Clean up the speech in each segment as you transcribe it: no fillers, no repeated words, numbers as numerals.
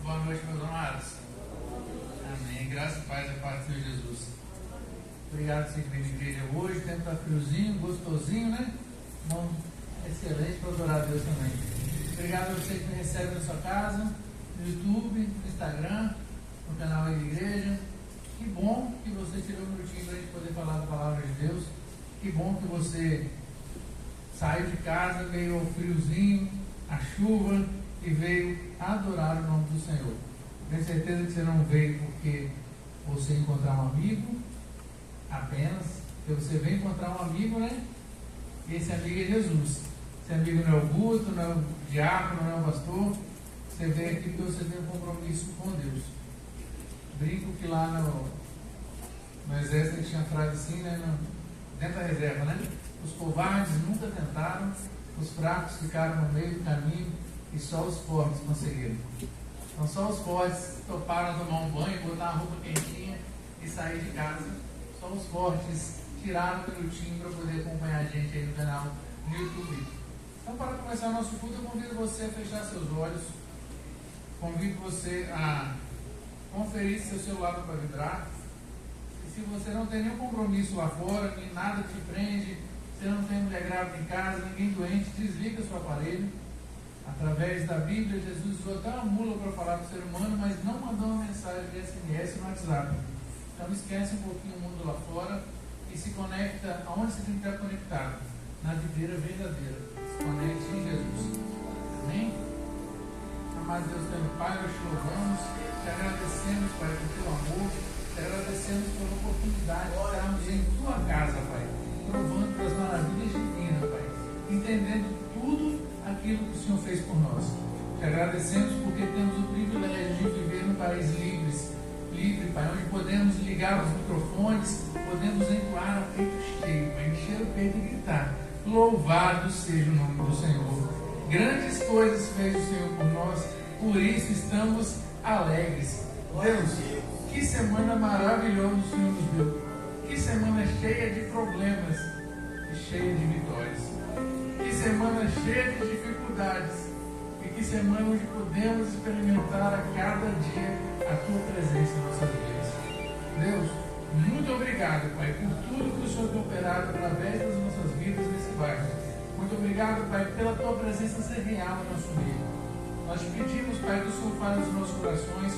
Boa noite, meus amados. Amém. Graças e paz da paz do Senhor Jesus. Obrigado por você que veio na igreja hoje. O tempo está friozinho, gostosinho, né? Bom, excelente para adorar a Deus também. Obrigado a você que me recebe na sua casa, no YouTube, no Instagram, no canal aí da igreja. Que bom que você tirou um minutinho para a gente poder falar da palavra de Deus. Que bom que você saiu de casa, veio ao friozinho, a chuva e veio adorar o nome do Senhor. Tenho certeza que você não veio porque você encontrar um amigo apenas, porque você veio encontrar um amigo, né? E esse amigo é Jesus. Esse amigo não é o Guto, não é o diácono, não é o pastor. Você veio aqui porque você tem um compromisso com Deus. Brinco que lá no exército tinha frase assim, né? Dentro da reserva, né? Os covardes nunca tentaram, os fracos ficaram no meio do caminho e só os fortes conseguiram. Então só os fortes toparam tomar um banho, botar uma roupa quentinha e sair de casa. Só os fortes tiraram um minutinho para poder acompanhar a gente aí no canal no YouTube. Então, para começar o nosso culto, eu convido você a fechar seus olhos. Convido você a conferir se seu celular não vai vibrar. E se você não tem nenhum compromisso lá fora, nem nada te prende, você não tem mulher grávida em casa, ninguém doente, desliga seu aparelho. Através da Bíblia, Jesus usou até uma mula para falar com o ser humano, mas não mandou uma mensagem de SMS no WhatsApp. Então esquece um pouquinho o mundo lá fora e se conecta aonde você tem que estar conectado, na videira verdadeira. Se conecte em Jesus. Amém? Amado Deus, teu Pai, nós te louvamos, te agradecemos, Pai, pelo teu amor, te agradecemos pela oportunidade de estarmos em tua casa, Pai, provando das maravilhas divinas, Pai, entendendo tudo aquilo que o Senhor fez por nós. Te agradecemos porque temos o privilégio de viver num país livre, Pai, onde podemos ligar os microfones, podemos entoar a peito cheio, Pai, encher o peito e gritar: louvado seja o nome do Senhor. Grandes coisas fez o Senhor por nós, por isso estamos alegres. Deus, que semana maravilhosa o Senhor nos deu. Que semana cheia de problemas e cheia de vitórias. Que semana cheia de dificuldades. E que semana onde podemos experimentar a cada dia a tua presença em nossas vidas. Deus, muito obrigado, Pai, por tudo que o Senhor tem operado através das nossas vidas nesse bairro. Muito obrigado, Pai, pela tua presença ser real no nosso meio. Nós te pedimos, Pai, que o Senhor fale aos nossos corações,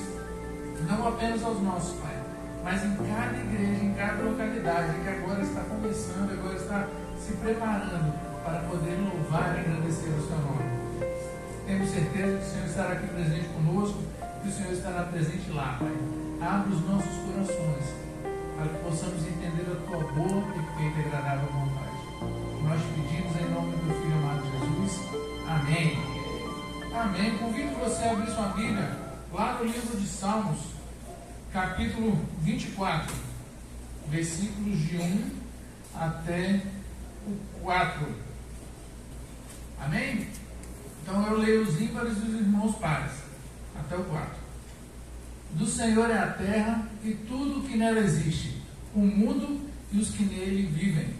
não apenas aos nossos, Pai, mas em cada igreja, em cada localidade que agora está começando, agora está se preparando para poder louvar e agradecer o seu nome. Temos certeza que o Senhor estará aqui presente conosco, que o Senhor estará presente lá, Pai. Abre os nossos corações para que possamos entender a tua boa, perfeita e agradável vontade. Nós te pedimos em nome do Filho amado Jesus. Amém. Amém. Convido você a abrir sua Bíblia lá no livro de Salmos, capítulo 24, versículos de 1 até o 4. Amém? Então eu leio os ímpares e os irmãos pares, até o 4. Do Senhor é a terra e tudo o que nela existe, o mundo e os que nele vivem.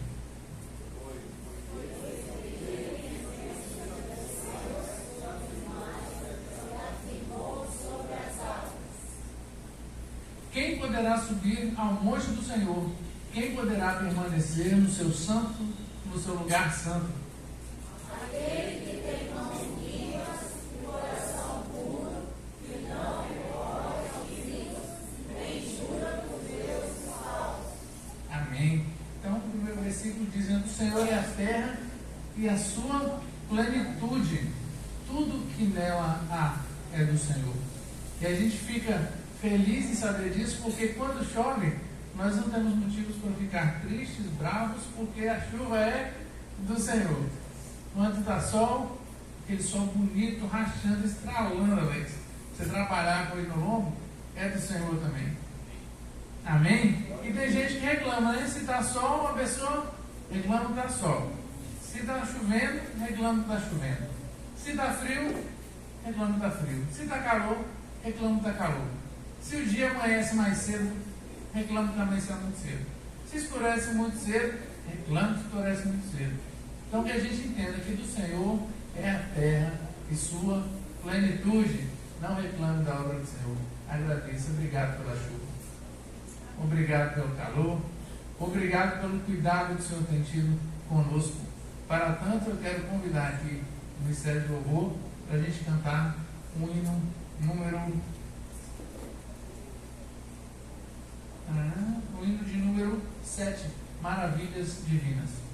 Quem poderá subir ao monte do Senhor? Quem poderá permanecer no seu santo, no seu lugar santo? Aquele que tem mãos limpas e coração puro, que não recorre aos ídolos, nem jura por Deus falsos. Amém. Então, o primeiro versículo dizendo: o Senhor é a terra e a sua plenitude, tudo que nela há é do Senhor. E a gente fica feliz em saber disso, porque quando chove, nós não temos motivos para ficar tristes, bravos, porque a chuva é do Senhor. Quando está sol, aquele sol bonito, rachando, estralando, Alex. Você trabalhar com ele no lombo, é do Senhor também. Amém? E tem gente que reclama, né? Se está sol, uma pessoa reclama que está sol. Se está chovendo, reclama que está chovendo. Se está frio, reclama que está frio. Se está calor, reclama que está calor. Se o dia amanhece mais cedo, reclama que amanheceu muito cedo. Se escurece muito cedo, reclama que escurece muito cedo. Então que a gente entenda que do Senhor é a terra e sua plenitude. Não reclame da obra do Senhor. Agradeça. Obrigado pela chuva. Obrigado pelo calor. Obrigado pelo cuidado que o Senhor tem tido conosco. Para tanto, eu quero convidar aqui o Ministério de Louvor para a gente cantar um hino de número 7, Maravilhas Divinas.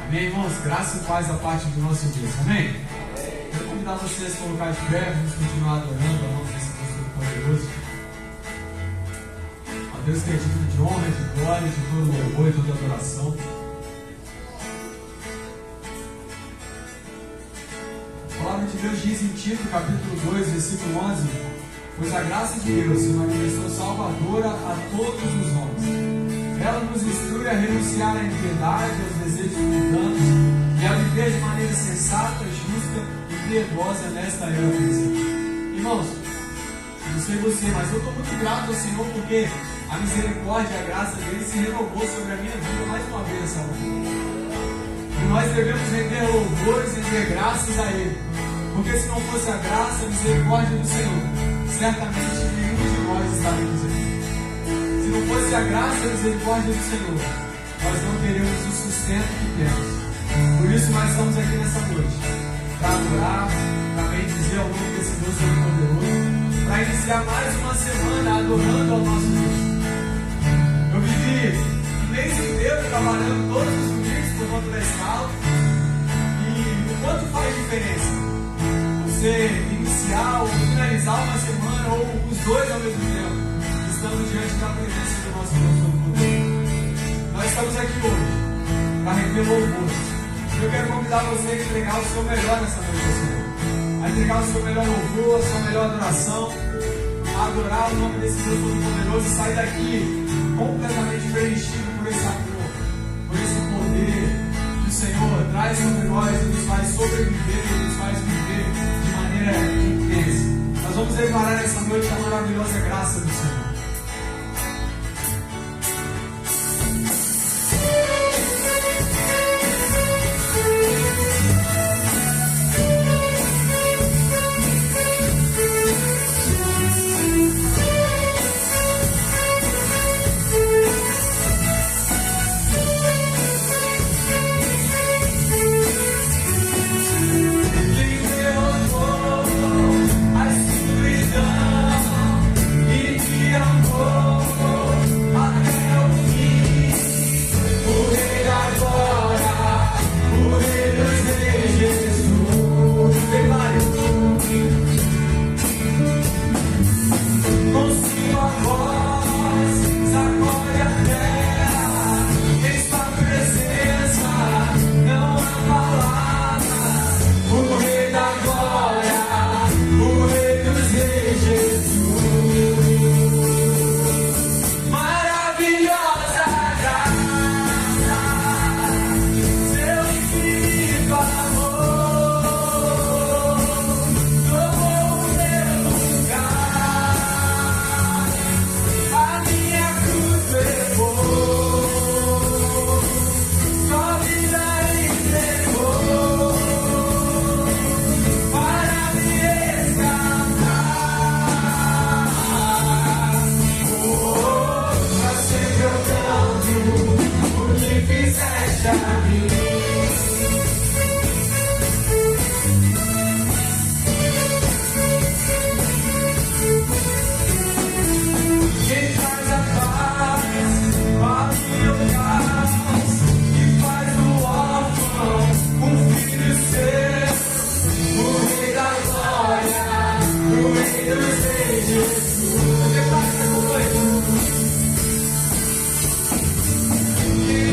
Amém, irmãos? Graça e paz da parte do nosso Deus. Amém? Quero convidar vocês a colocar de pé, vamos continuar adorando a mão desse Deus poderoso. A Deus que é digno de honra, de glória, de todo louvor e toda adoração. A palavra de Deus diz em Tito, capítulo 2, versículo 11: pois a graça de Deus se manifestou salvadora a todos os homens. Ela nos instrui a renunciar à iniquidade, aos desejos mundanos e a viver de maneira sensata, justa e piedosa nesta era presente. Irmãos, não sei você, mas eu estou muito grato ao Senhor porque a misericórdia e a graça dele se renovou sobre a minha vida mais uma vez essa manhã. E nós devemos render louvores e render graças a Ele, porque se não fosse a graça e a misericórdia do Senhor, certamente nenhum de nós estaríamos aqui. Se não fosse a graça e a misericórdia do Senhor, nós não teríamos o sustento que temos. Por isso nós estamos aqui nessa noite, para adorar, para bendizer ao nome desse Deus Todo-Poderoso, para iniciar mais uma semana adorando ao nosso Deus. Eu vivi o mês inteiro trabalhando todos os domingos por conta da escala, e o quanto faz diferença você iniciar ou finalizar uma semana, ou os dois ao mesmo tempo, estando diante da presença do nosso Deus Todo-Poderoso. Nós estamos aqui hoje para render louvores. Eu quero convidar você a entregar o seu melhor nessa noite, Senhor. A entregar o seu melhor louvor, a sua melhor adoração, a adorar o nome desse Deus Todo-Poderoso e sair daqui completamente preenchido por esse amor, por esse poder que o Senhor traz sobre nós e nos faz sobreviver e nos faz viver de maneira intensa. Nós vamos declarar essa noite a maravilhosa graça do Senhor.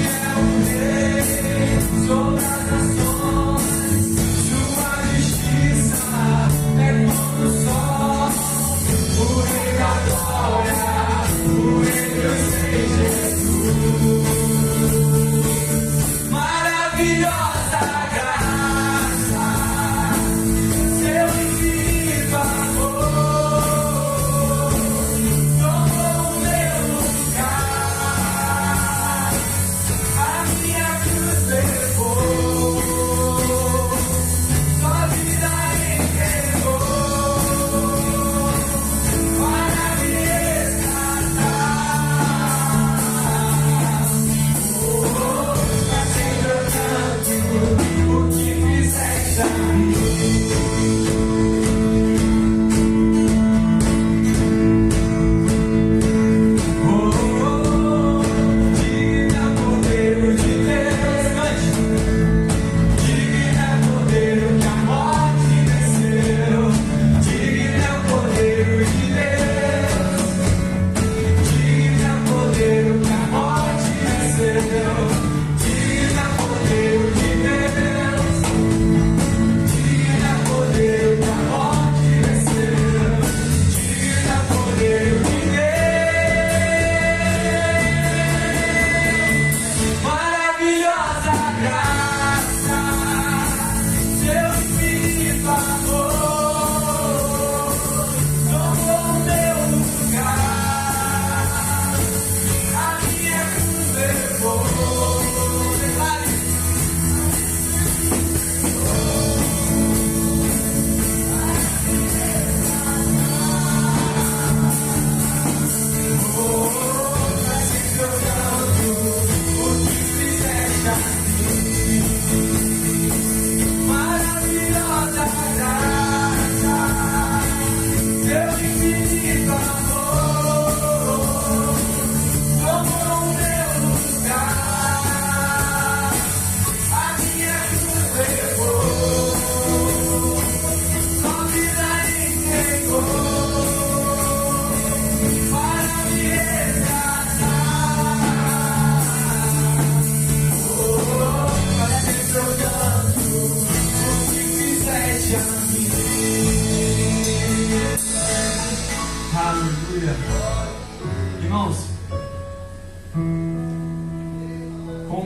Ele é o Rei.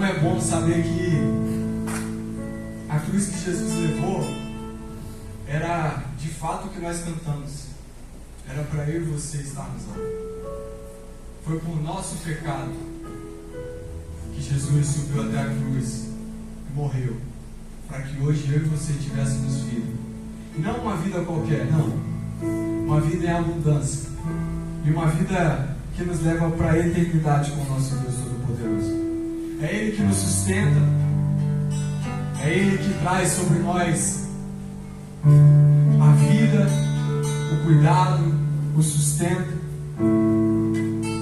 Como é bom saber que a cruz que Jesus levou era de fato o que nós cantamos. Era para eu e você estarmos lá. Foi por nosso pecado que Jesus subiu até a cruz e morreu, para que hoje eu e você tivéssemos vida. E não uma vida qualquer, não. Uma vida em abundância. E uma vida que nos leva para a eternidade com o nosso Deus Todo-Poderoso. É Ele que nos sustenta. É Ele que traz sobre nós a vida, o cuidado, o sustento.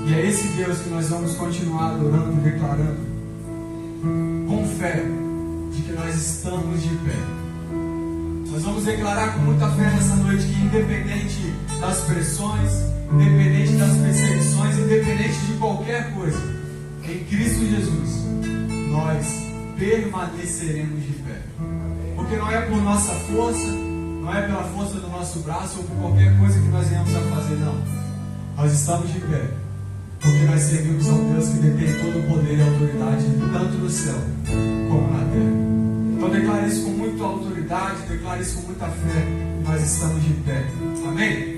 E é esse Deus que nós vamos continuar adorando e declarando com fé de que nós estamos de pé. Nós vamos declarar com muita fé nessa noite que, independente das pressões, independente das perseguições, independente de qualquer coisa, em Cristo Jesus nós permaneceremos de pé. Porque não é por nossa força, não é pela força do nosso braço ou por qualquer coisa que nós venhamos a fazer, não. Nós estamos de pé porque nós servimos a um Deus que detém todo o poder e autoridade, tanto no céu como na terra. Então declare isso com muita autoridade, declare isso com muita fé. Nós estamos de pé. Amém?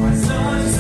Mas antes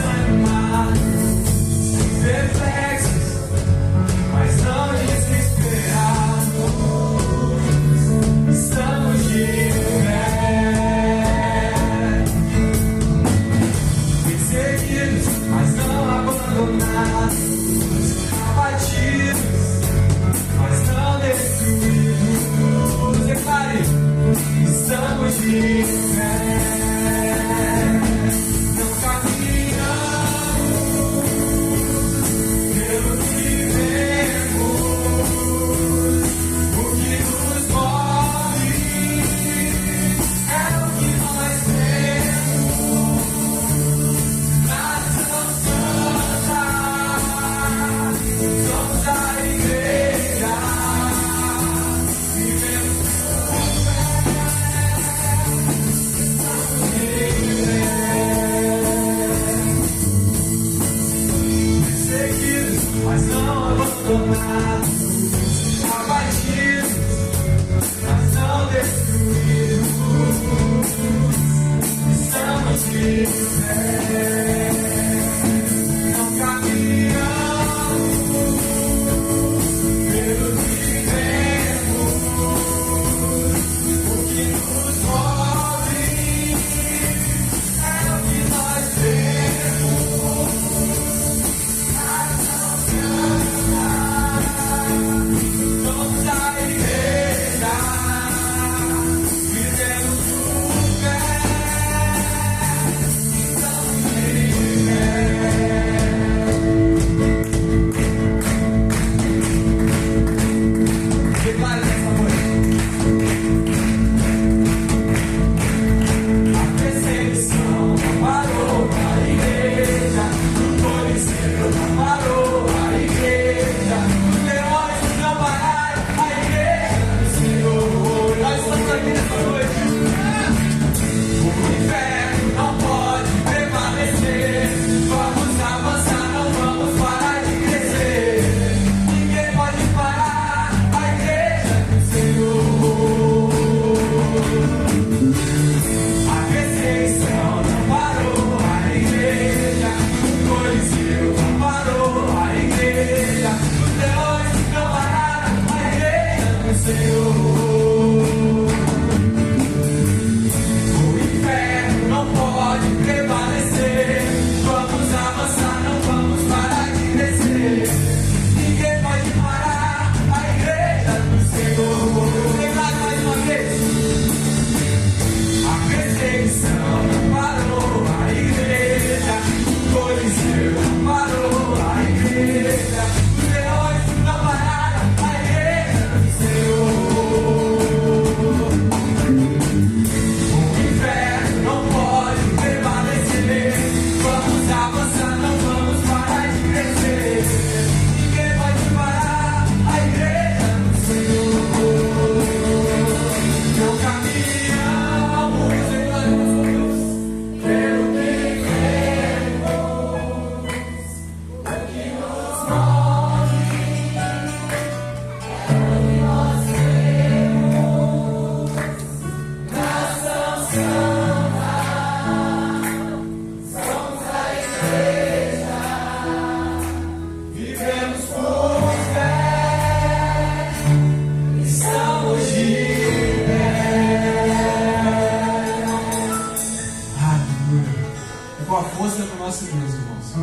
nosso Deus, irmãos,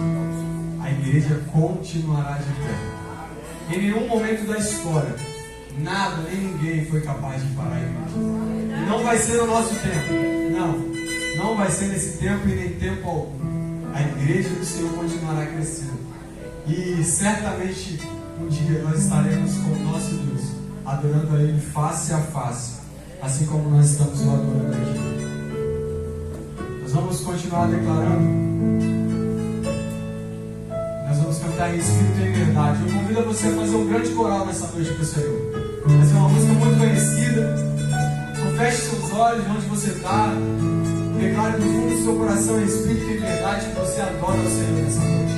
a igreja continuará de pé. Em nenhum momento da história, nada nem ninguém foi capaz de parar a igreja. E não vai ser no nosso tempo. Não vai ser nesse tempo e nem tempo algum. A igreja do Senhor continuará crescendo. E certamente um dia nós estaremos com o nosso Deus, adorando a Ele face a face, assim como nós estamos o adorando aqui. Nós vamos continuar declarando. Nós vamos cantar em espírito e em verdade. Eu convido a você a fazer um grande coral nessa noite para o Senhor. Vai ser uma música muito conhecida. Então feche seus olhos onde você está. Declare do fundo do seu coração em espírito e em verdade que você adora o Senhor nessa noite.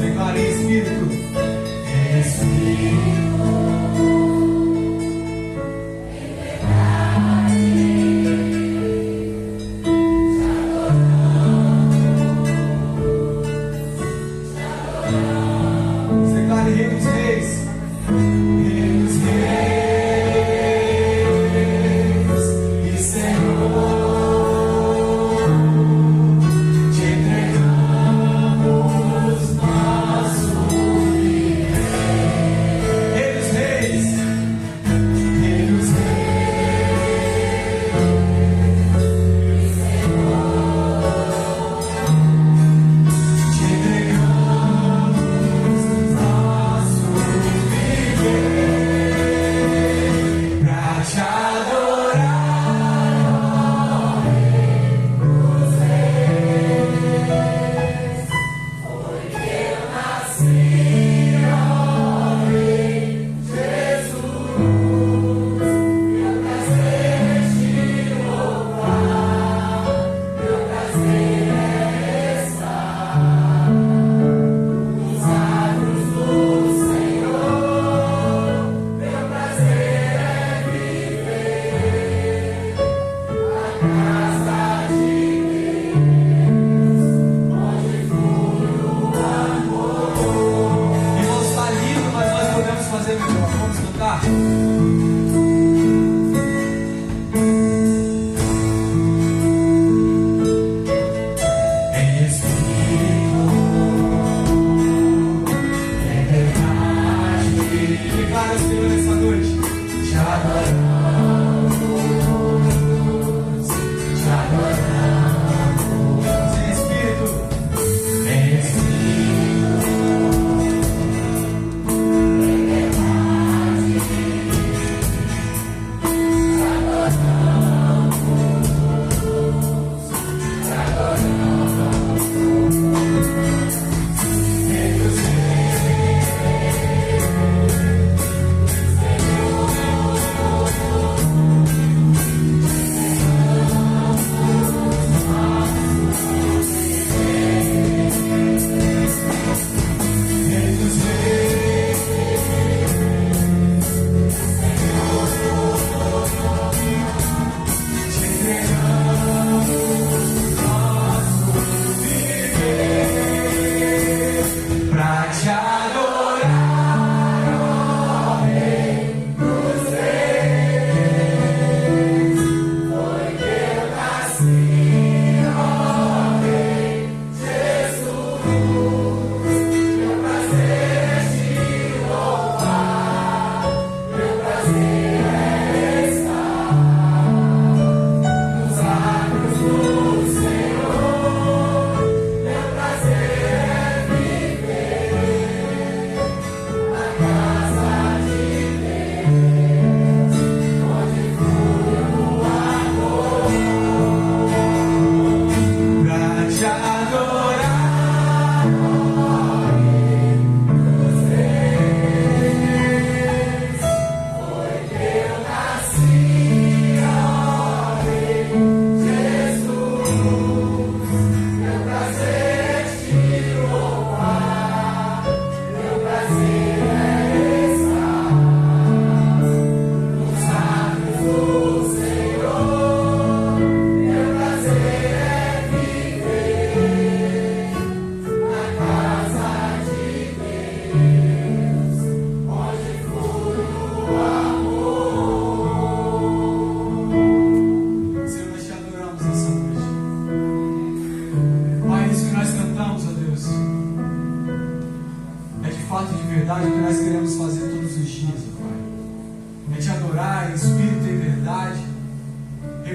Declare em espírito.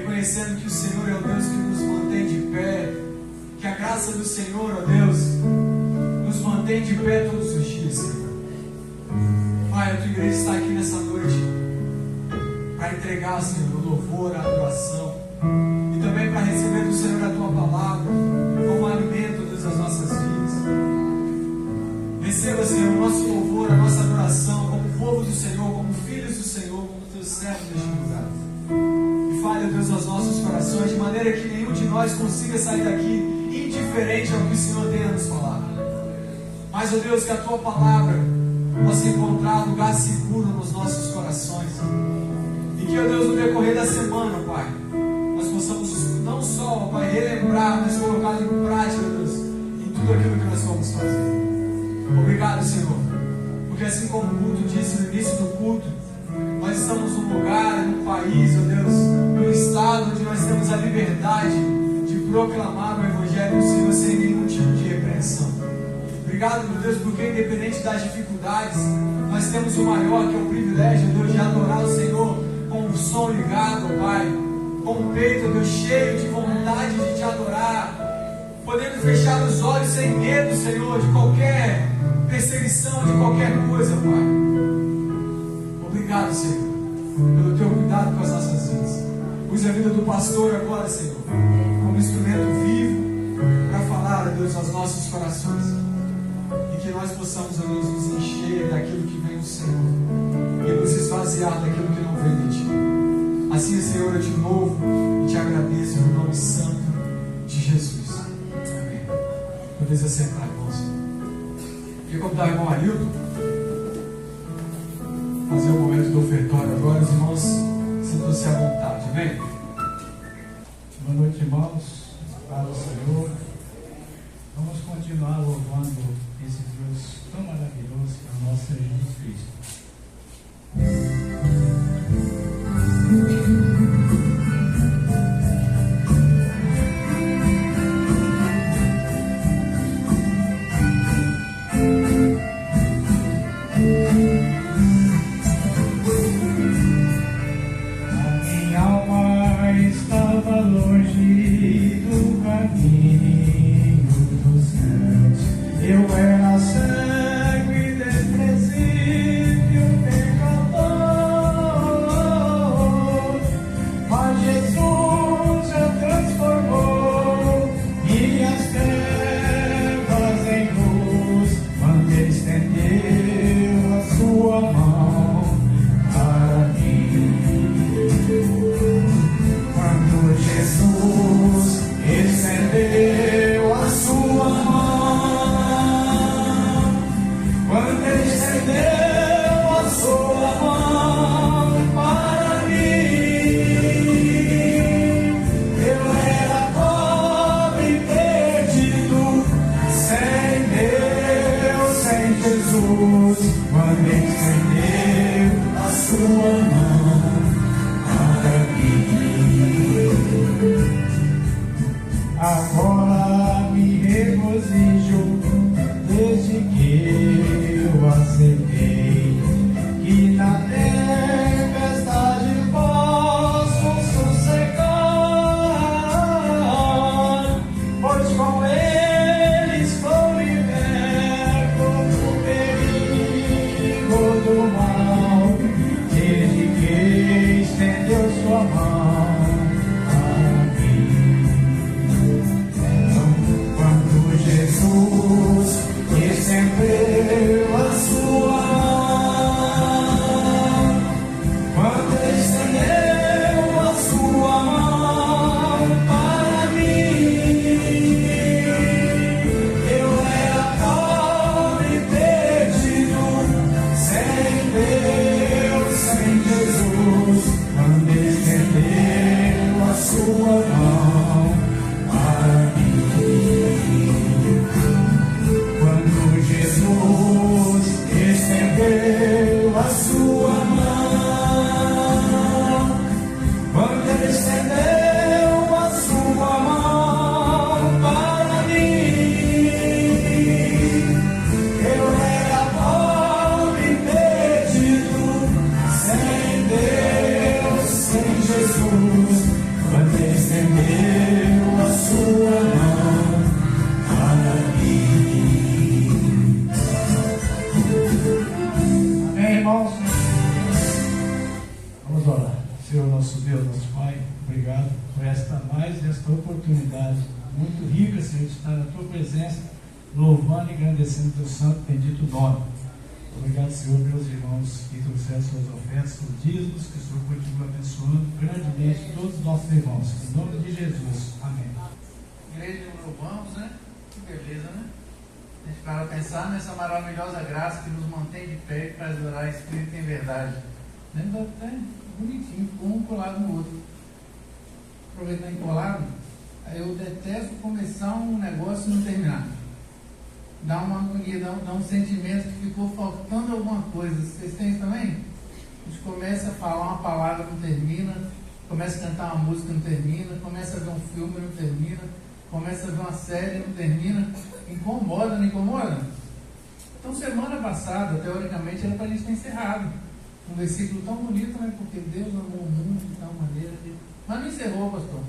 reconhecendo que o Senhor é o Deus que nos mantém de pé, que a graça do Senhor, ó Deus, nos mantém de pé todos os dias, Senhor. Pai, a tua igreja está aqui nessa noite para entregar, Senhor, o louvor, a adoração e também para receber do Senhor a tua palavra como alimento, Deus, das nossas vidas. Receba, Senhor, o nosso louvor, a nossa adoração como povo do Senhor, como filhos do Senhor, como teus servos neste lugar. E fale, Deus, aos nossos corações, de maneira que nenhum de nós consiga sair daqui indiferente ao que o Senhor tem a nos falar. Mas, ó Deus, que a tua palavra possa encontrar lugar seguro nos nossos corações. E que, ó Deus, no decorrer da semana, Pai, nós possamos não só, Pai, relembrar, mas colocar em prática, Deus, em tudo aquilo que nós vamos fazer. Obrigado, Senhor, porque assim como o culto disse no início do culto, nós estamos num lugar, num país, ó Deus, num estado onde nós temos a liberdade de proclamar o Evangelho do Senhor sem nenhum tipo de repreensão. Obrigado, meu Deus, porque independente das dificuldades, nós temos o maior, que é o privilégio, Deus, de adorar o Senhor com o som ligado, Pai, com o peito, Deus, cheio de vontade de te adorar, podendo fechar os olhos sem medo, Senhor, de qualquer perseguição, de qualquer coisa, Pai. Obrigado, Senhor, pelo teu cuidado com as nossas vidas. Use a vida do pastor agora, Senhor, como instrumento vivo para falar, Deus, aos nossos corações. E que nós possamos, Deus, nos encher daquilo que vem do Senhor e nos esvaziar daquilo que não vem de ti. Assim, Senhor, eu te louvo e te agradeço no nome santo de Jesus. Amém. Podeis assentar, irmãos. Quer convidar o irmão Arilton? Fazer o momento do ofertório agora, os irmãos sintam-se à vontade. Amém? Boa noite, irmãos. Paz do Senhor. Vamos continuar louvando esse Deus tão maravilhoso que é o nosso Senhor Jesus Cristo. estendeu a sua mão para mim. Amém, irmãos? Vamos orar. Senhor, nosso Deus, nosso Pai, obrigado por esta oportunidade muito rica, Senhor, de estar na Tua presença, louvando e engrandecendo o Teu santo e bendito nome. Obrigado, Senhor, pelos irmãos que trouxeram suas ofertas, seus dízimos, que o Senhor continue abençoando grandemente todos os nossos irmãos. Em nome de Jesus. Amém. Igreja, louvamos, né? Que beleza, né? A gente para pensar nessa maravilhosa graça que nos mantém de pé para adorar Espírito em verdade. Lembra até bonitinho, um colado no outro. Aproveitando colado, eu detesto começar um negócio e não terminar. Dá uma agonia, dá um sentimento que ficou faltando alguma coisa. Vocês têm isso também? A gente começa a falar uma palavra, não termina. Começa a cantar uma música, não termina. Começa a ver um filme, não termina. Começa a ver uma série, não termina. Incomoda, não incomoda? Então, semana passada, teoricamente, era para a gente ter encerrado. Um versículo tão bonito, né? Porque Deus amou o mundo de tal maneira que... Mas não encerrou, pastor.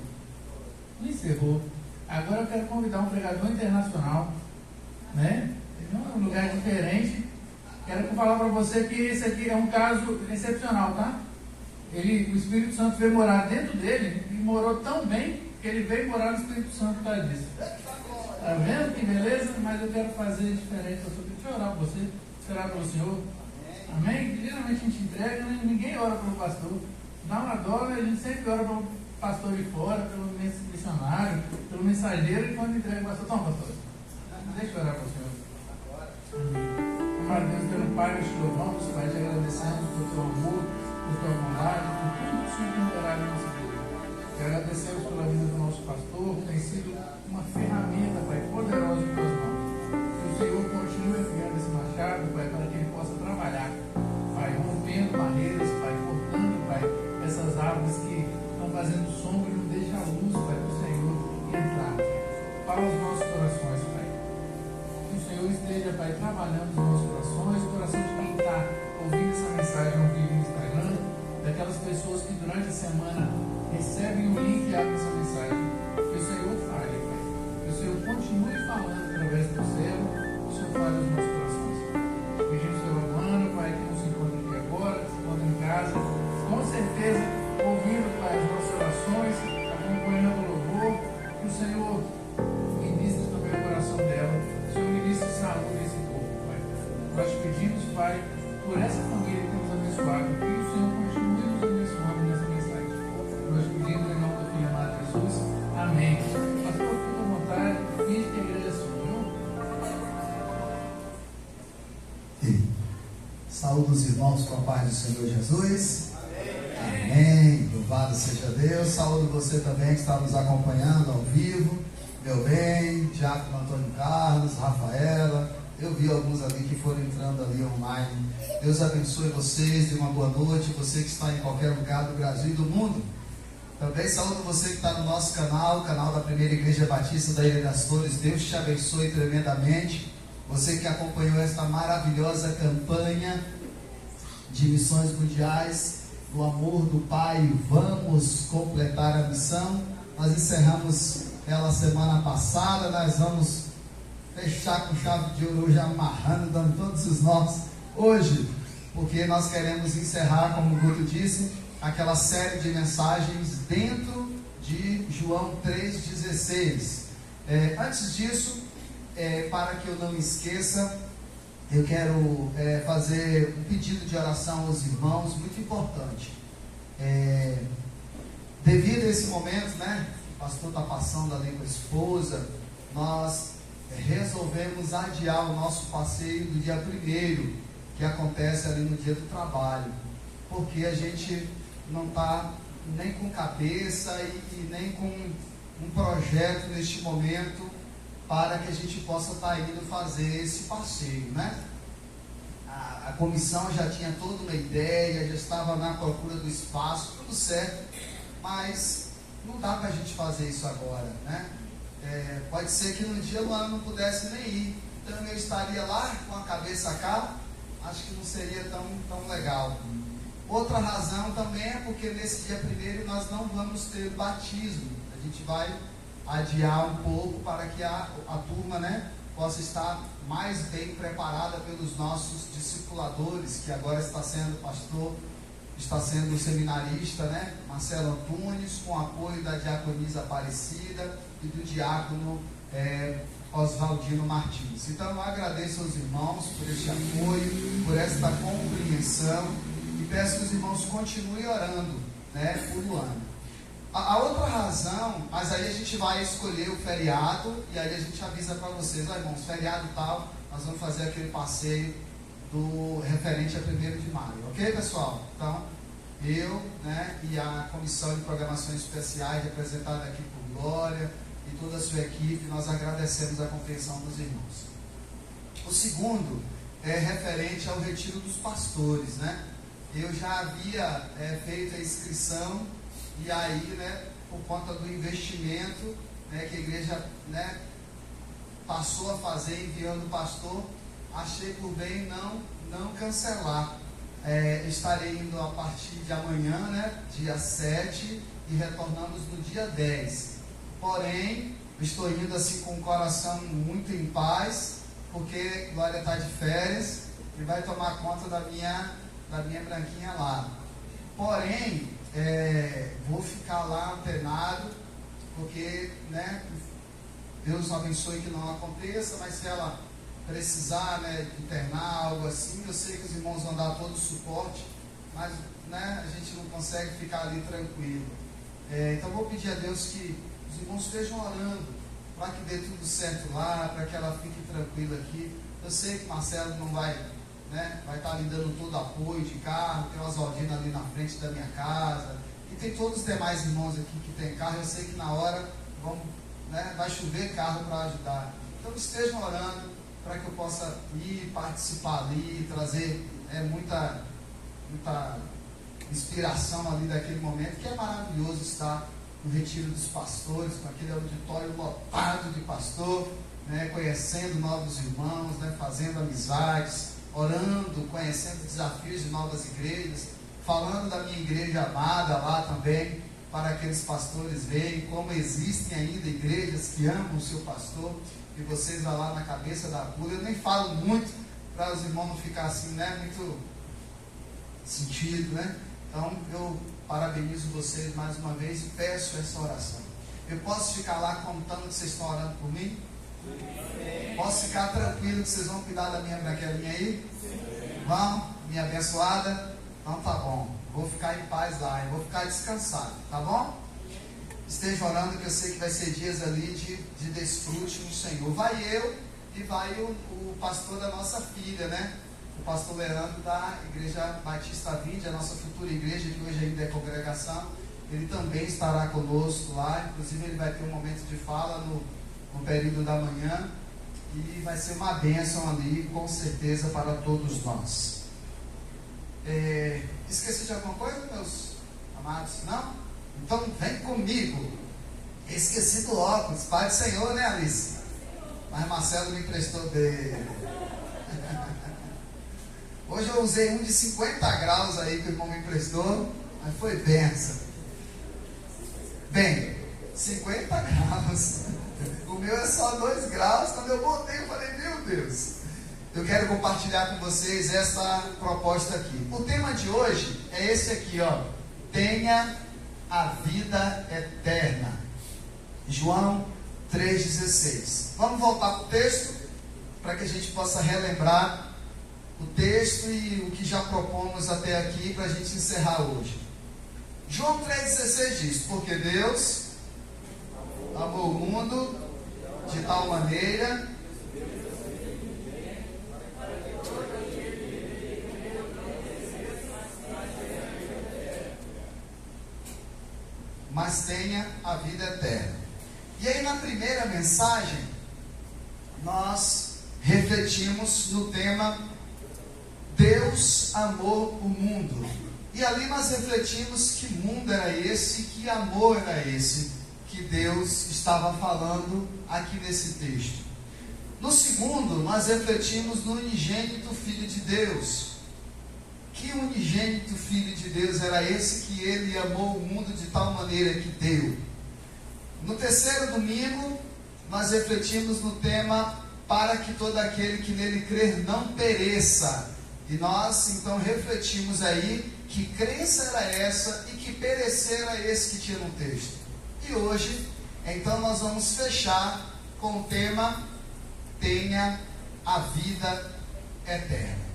Não encerrou. Agora eu quero convidar um pregador internacional, né? Um lugar diferente. Quero falar para você que esse aqui é um caso excepcional, tá? O Espírito Santo veio morar dentro dele e morou tão bem que ele veio morar no Espírito Santo por causa disso. Tá vendo que beleza? Mas eu quero fazer diferente. Deixa eu orar por você, orar pelo Senhor. Amém? Geralmente a gente entrega, né? Ninguém ora pelo pastor. Dá uma dó, a gente sempre ora pelo pastor de fora, pelo missionário, pelo mensageiro, e quando entrega o pastor, toma, pastor. Deixa eu orar para o Senhor. Amado Deus, pelo Pai, nós te louvamos, Pai, te agradecemos por teu amor, por tua bondade, por tudo que o Senhor tem operado em nossa vida. Te agradecemos pela vida do nosso pastor, que tem sido uma ferramenta, Pai, poderosa em tuas mãos. Que o Senhor continue enviando esse machado, Pai, para que ele possa trabalhar, Pai, rompendo barreiras, Pai, cortando, Pai, essas árvores que estão fazendo sombra e não deixam a luz, Pai, do Senhor entrar. Para os nossos corações, Pai. Que o Senhor esteja, Pai, trabalhando nos nossos corações, o coração de quem está ouvindo essa mensagem ao vivo no Instagram, daquelas pessoas que durante a semana recebem o link e abrem essa mensagem. Que o Senhor fale, Pai. Que o Senhor continue falando através do céu, que o Senhor fale aos nossos corações. Pedimos pelo humano, Pai, que não se encontra aqui agora, que se encontra em casa, com certeza, ouvindo, Pai, as nossas orações, acompanhando o louvor, que o Senhor ministre também o coração dela, que o Senhor ministre saúde a esse povo, Pai. Nós te pedimos, Pai, por essa família que temos abençoado, que o Senhor continue nos abençoando nessa mensagem. Nós pedimos em nome do Filho amado Jesus. Amém. Pastor, fique à vontade, finge que a igreja subiu. Saúde os irmãos com a paz do Senhor Jesus. Amém. Louvado seja Deus. Saúdo você também que está nos acompanhando ao vivo. Meu bem, Diácono Antônio Carlos, Rafaela. Eu vi alguns ali que foram entrando ali online. Deus abençoe vocês, dê uma boa noite. Você que está em qualquer lugar do Brasil e do mundo. Também saúdo você que está no nosso canal, o canal da Primeira Igreja Batista da Ilha das Flores. Deus te abençoe tremendamente. Você que acompanhou esta maravilhosa campanha de missões mundiais, do amor do Pai, vamos completar a missão. Nós encerramos ela semana passada, nós vamos fechar com chave de ouro hoje, amarrando, dando todos os nós hoje, porque nós queremos encerrar, como o Guto disse, aquela série de mensagens dentro de João 3,16. Antes disso, para que eu não esqueça, eu quero fazer um pedido de oração aos irmãos, muito importante. Devido a esse momento, né, o pastor está passando ali com a esposa, nós resolvemos adiar o nosso passeio do dia 1º, que acontece ali no dia do trabalho, porque a gente não está nem com cabeça e nem com um projeto neste momento para que a gente possa estar indo fazer esse passeio, né? A comissão já tinha toda uma ideia, já estava na procura do espaço, tudo certo, mas não dá para a gente fazer isso agora, né? Pode ser que no dia do ano não pudesse nem ir, então eu estaria lá com a cabeça cá, acho que não seria tão legal. Outra razão também é porque nesse dia 1º nós não vamos ter batismo. A gente vai adiar um pouco para que a turma, né, possa estar mais bem preparada pelos nossos discipuladores, que agora está sendo pastor, está sendo seminarista, né, Marcelo Antunes, com apoio da diaconisa Aparecida e do diácono Oswaldino Martins. Então eu agradeço aos irmãos por este apoio, por esta compreensão, e peço que os irmãos continuem orando, né, por Luana. A outra razão, mas aí a gente vai escolher o feriado, e aí a gente avisa para vocês, irmãos, feriado tal, nós vamos fazer aquele passeio do referente a 1º de maio, ok, pessoal? Então, eu, né, e a comissão de programações especiais, representada aqui por Glória, e toda a sua equipe, nós agradecemos a compreensão dos irmãos. O segundo é referente ao retiro dos pastores, né? Eu já havia feito a inscrição, e aí, né, por conta do investimento, né, que a igreja, né, passou a fazer enviando o pastor, achei por bem não cancelar. Estarei indo a partir de amanhã, né, dia 7, e retornamos no dia 10. Porém, estou indo assim com o coração muito em paz, porque Glória está de férias e vai tomar conta da minha branquinha lá. Porém, vou ficar lá antenado, porque, né, Deus abençoe que não aconteça, mas se ela precisar, né, internar, algo assim, eu sei que os irmãos vão dar todo o suporte, mas, né, a gente não consegue ficar ali tranquilo. Então vou pedir a Deus que os irmãos estejam orando para que dê tudo certo lá, para que ela fique tranquila aqui. Eu sei que Marcelo não vai, né, vai estar lhe dando todo apoio de carro, tem o Oswaldino ali na frente da minha casa, e tem todos os demais irmãos aqui que tem carro. Eu sei que na hora vai chover carro para ajudar. Então estejam orando para que eu possa ir participar ali, trazer muita inspiração ali daquele momento, que é maravilhoso estar no retiro dos pastores, com aquele auditório lotado de pastor, né, conhecendo novos irmãos, né, fazendo amizades, orando, conhecendo desafios de novas igrejas, falando da minha igreja amada lá também, para aqueles pastores verem como existem ainda igrejas que amam o seu pastor, e vocês vão lá na cabeça da cura. Eu nem falo muito, para os irmãos não ficarem assim, né, muito sentido, né? Então eu parabenizo vocês mais uma vez e peço essa oração. Eu posso ficar lá contando que vocês estão orando por mim? Sim. Posso ficar tranquilo que vocês vão cuidar da minha branquelinha aí? Sim. Vão? Minha abençoada? Então tá bom. Vou ficar em paz lá, eu vou ficar descansado, tá bom? Esteja orando, que eu sei que vai ser dias ali de desfrute no Senhor. Vai eu e vai o pastor da nossa filha, né? O pastor Leandro da Igreja Batista Vinde, a nossa futura igreja, que hoje ainda é congregação. Ele também estará conosco lá. Inclusive ele vai ter um momento de fala no período da manhã, e vai ser uma bênção ali, com certeza, para todos nós. Esqueci de alguma coisa, meus amados? Não? Então vem comigo. Esqueci do óculos. Pai do Senhor, né, Alice? Mas Marcelo me emprestou dele. Hoje eu usei um de 50 graus aí que o irmão me emprestou, mas foi benção. Bem, 50 graus. O meu é só 2 graus. Quando eu botei, eu falei, meu Deus. Eu quero compartilhar com vocês essa proposta aqui. O tema de hoje é esse aqui, ó. Tenha a vida eterna. João 3,16. Vamos voltar para o texto, para que a gente possa relembrar o texto e o que já propomos até aqui, para a gente encerrar hoje. João 3,16 diz: porque Deus amou o mundo de tal maneira mas tenha a vida eterna. E aí, na primeira mensagem, nós refletimos no tema Deus amou o mundo. E ali nós refletimos que mundo era esse, que amor era esse que Deus estava falando aqui nesse texto. No segundo, nós refletimos no unigênito Filho de Deus, Que unigênito Filho de Deus era esse que ele amou o mundo de tal maneira que deu? No terceiro domingo, nós refletimos no tema para que todo aquele que nele crer não pereça. E nós então refletimos aí que crença era essa e que perecer era esse que tinha no texto. E hoje, então nós vamos fechar com o tema tenha a vida eterna.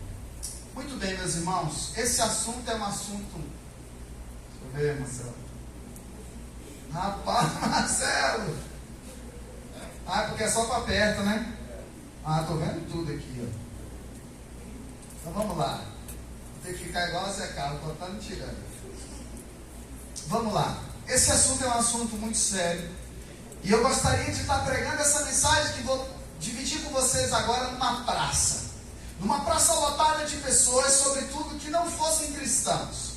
Muito bem, meus irmãos, esse assunto é um assunto... Deixa eu ver, Marcelo. Rapaz, Marcelo! Ah, porque é só para perto, né? Ah, estou vendo tudo aqui, ó. Então vamos lá. Tem que ficar igual a Zé Carlos, cortando e tirando. Vamos lá. Esse assunto é um assunto muito sério. E eu gostaria de estar pregando essa mensagem que vou dividir com vocês agora numa praça. Numa praça lotada de pessoas, sobretudo que não fossem cristãos.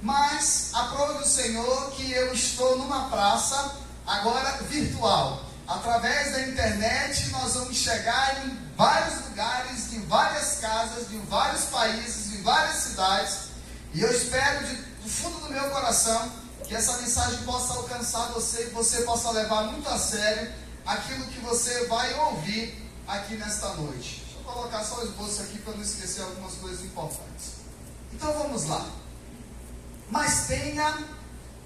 Mas, aprove o Senhor que eu estou numa praça, agora virtual. Através da internet, nós vamos chegar em vários lugares, em várias casas, de vários países, em várias cidades. E eu espero do fundo do meu coração que essa mensagem possa alcançar você e você possa levar muito a sério aquilo que você vai ouvir aqui nesta noite. Deixa eu colocar só o esboço aqui para não esquecer algumas coisas importantes. Então vamos lá. Mas tenha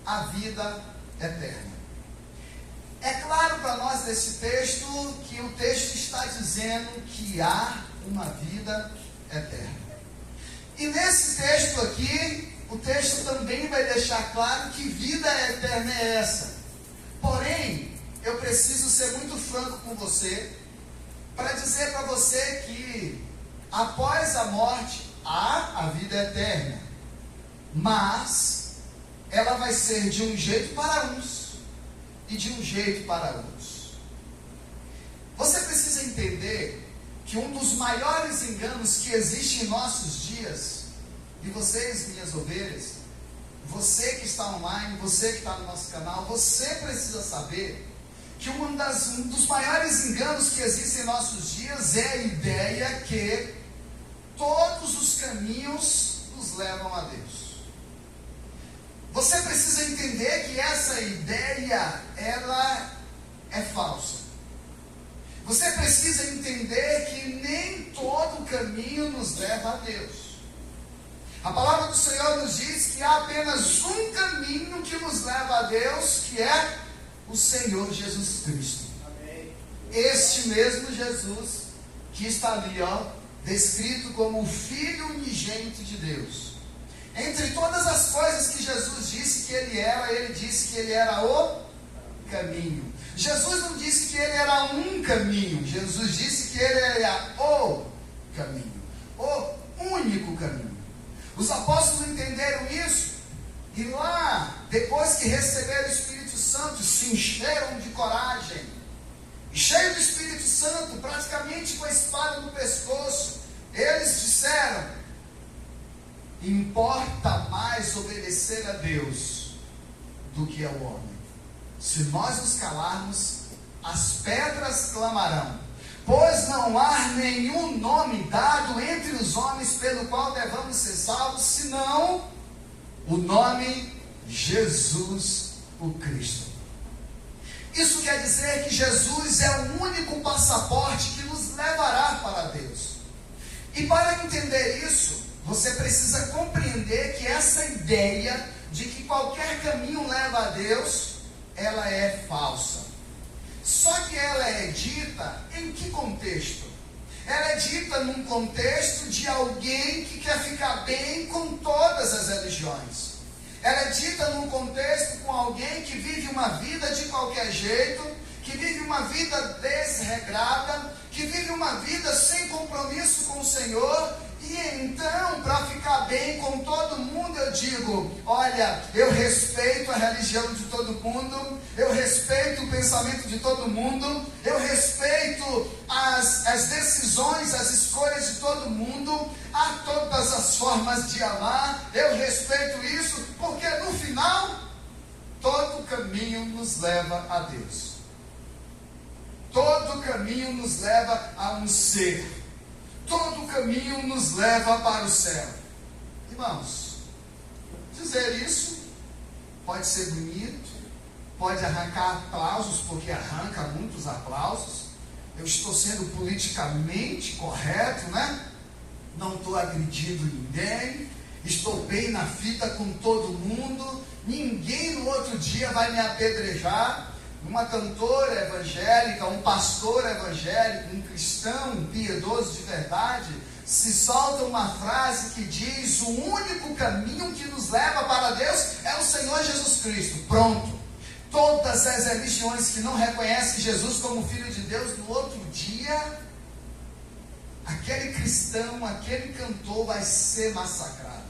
a vida eterna. É claro para nós desse texto que o texto está dizendo que há uma vida eterna. E nesse texto aqui, o texto também vai deixar claro que vida eterna é essa. Porém, eu preciso ser muito franco com você, para dizer para você que após a morte há a vida eterna. Mas ela vai ser de um jeito para uns e de um jeito para outros. Você precisa entender que um dos maiores enganos que existe em nossos dias, e vocês, minhas ovelhas, você que está online, você que está no nosso canal, você precisa saber que um dos maiores enganos que existem em nossos dias é a ideia que todos os caminhos nos levam a Deus. Você precisa entender que essa ideia, ela é falsa. Você precisa entender que nem todo caminho nos leva a Deus. A palavra do Senhor nos diz que há apenas um caminho que nos leva a Deus, que é o Senhor Jesus Cristo. Amém. Este mesmo Jesus que está ali, ó, descrito como o Filho unigênito de Deus. Entre todas as coisas que Jesus disse que ele era, ele disse que ele era o caminho. Jesus não disse que ele era um caminho, Jesus disse que ele era o caminho, o único caminho. Os apóstolos entenderam isso, e lá, depois que receberam o Espírito Santo, se encheram de coragem, cheio do Espírito Santo, praticamente com a espada no pescoço, eles disseram: importa mais obedecer a Deus do que ao homem. Se nós nos calarmos, as pedras clamarão, pois não há nenhum nome dado entre os homens pelo qual devamos ser salvos, senão o nome Jesus o Cristo. Isso quer dizer que Jesus é o único passaporte que nos levará para Deus. E para entender isso, você precisa compreender que essa ideia de que qualquer caminho leva a Deus, ela é falsa. Só que ela é dita em que contexto? Ela é dita num contexto de alguém que quer ficar bem com todas as religiões. Ela é dita num contexto com alguém que vive uma vida de qualquer jeito, que vive uma vida desregrada, que vive uma vida sem compromisso com o Senhor. E então, para ficar bem com todo mundo, eu digo: olha, eu respeito a religião de todo mundo, eu respeito o pensamento de todo mundo, eu respeito as decisões, as escolhas de todo mundo, há todas as formas de amar, eu respeito isso, porque no final, todo caminho nos leva a Deus. Todo caminho nos leva a um ser. Todo caminho nos leva para o céu. Irmãos, dizer isso pode ser bonito, pode arrancar aplausos, porque arranca muitos aplausos. Eu estou sendo politicamente correto, né? Não estou agredindo ninguém, estou bem na fita com todo mundo, ninguém no outro dia vai me apedrejar. Uma cantora evangélica, um pastor evangélico, um cristão, um piedoso de verdade, se solta uma frase que diz: o único caminho que nos leva para Deus é o Senhor Jesus Cristo. Pronto. Todas as religiões que não reconhecem Jesus como Filho de Deus, no outro dia, aquele cristão, aquele cantor vai ser massacrado.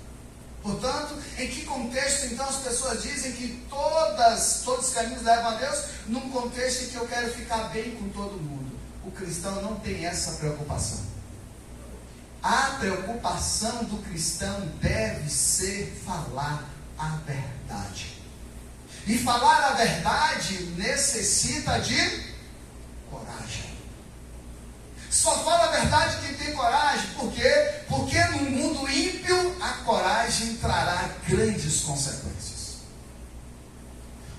Portanto, em que contexto então as pessoas dizem que todos os caminhos levam a Deus? Num contexto em que eu quero ficar bem com todo mundo. O cristão não tem essa preocupação. A preocupação do cristão deve ser falar a verdade. E falar a verdade necessita de coragem. Só fala a verdade quem tem coragem. Por quê? Porque no mundo ímpio a coragem trará grandes consequências.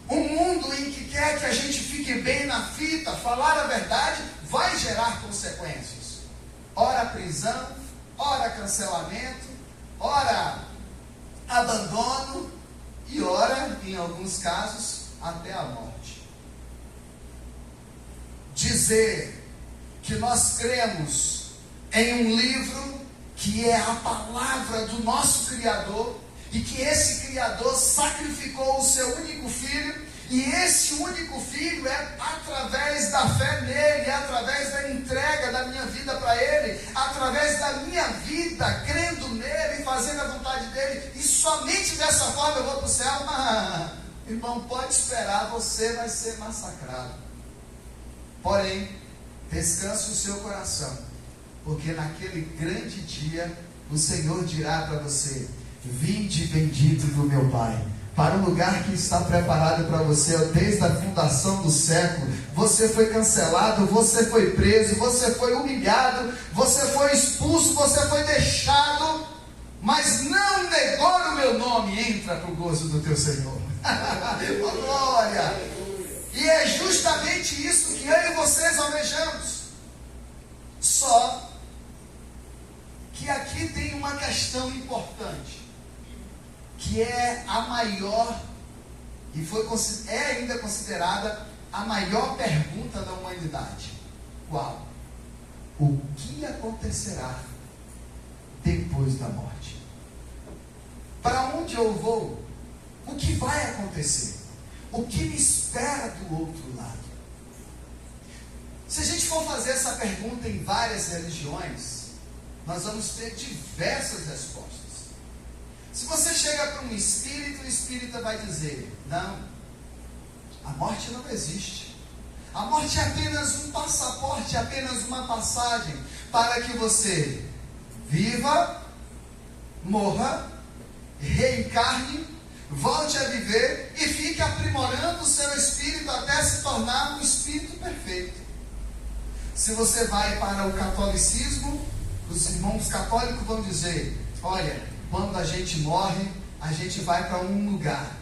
Um mundo em que quer que a gente fique bem na fita, falar a verdade vai gerar consequências. Ora prisão, ora cancelamento, ora abandono e ora, em alguns casos, até a morte. Dizer que nós cremos em um livro que é a palavra do nosso Criador, e que esse Criador sacrificou o seu único filho, e esse único filho é através da fé nele, é através da entrega da minha vida para ele, através da minha vida crendo nele e fazendo a vontade dele, e somente dessa forma eu vou para o céu. Irmão, pode esperar, você vai ser massacrado. Porém, descanse o seu coração, porque naquele grande dia o Senhor dirá para você: vinde bendito do meu Pai, para o lugar que está preparado para você desde a fundação do século. Você foi cancelado, você foi preso, você foi humilhado, você foi expulso, você foi deixado, mas não negou o meu nome. Entra para o gozo do teu Senhor. Glória! E é justamente isso que eu e vocês almejamos. Só que aqui tem uma questão importante, que é a maior, e é ainda considerada a maior pergunta da humanidade. Qual? O que acontecerá depois da morte? Para onde eu vou? O que vai acontecer? O que me espera do outro lado? Se a gente for fazer essa pergunta em várias religiões, nós vamos ter diversas respostas. Se você chega para um espírito, o espírita vai dizer: não, a morte não existe. A morte é apenas um passaporte, apenas uma passagem para que você viva, morra, reencarne, volte a viver e fique aprimorando o seu espírito até se tornar um espírito perfeito. Se você vai para o catolicismo, os irmãos católicos vão dizer: olha, quando a gente morre, a gente vai para um lugar.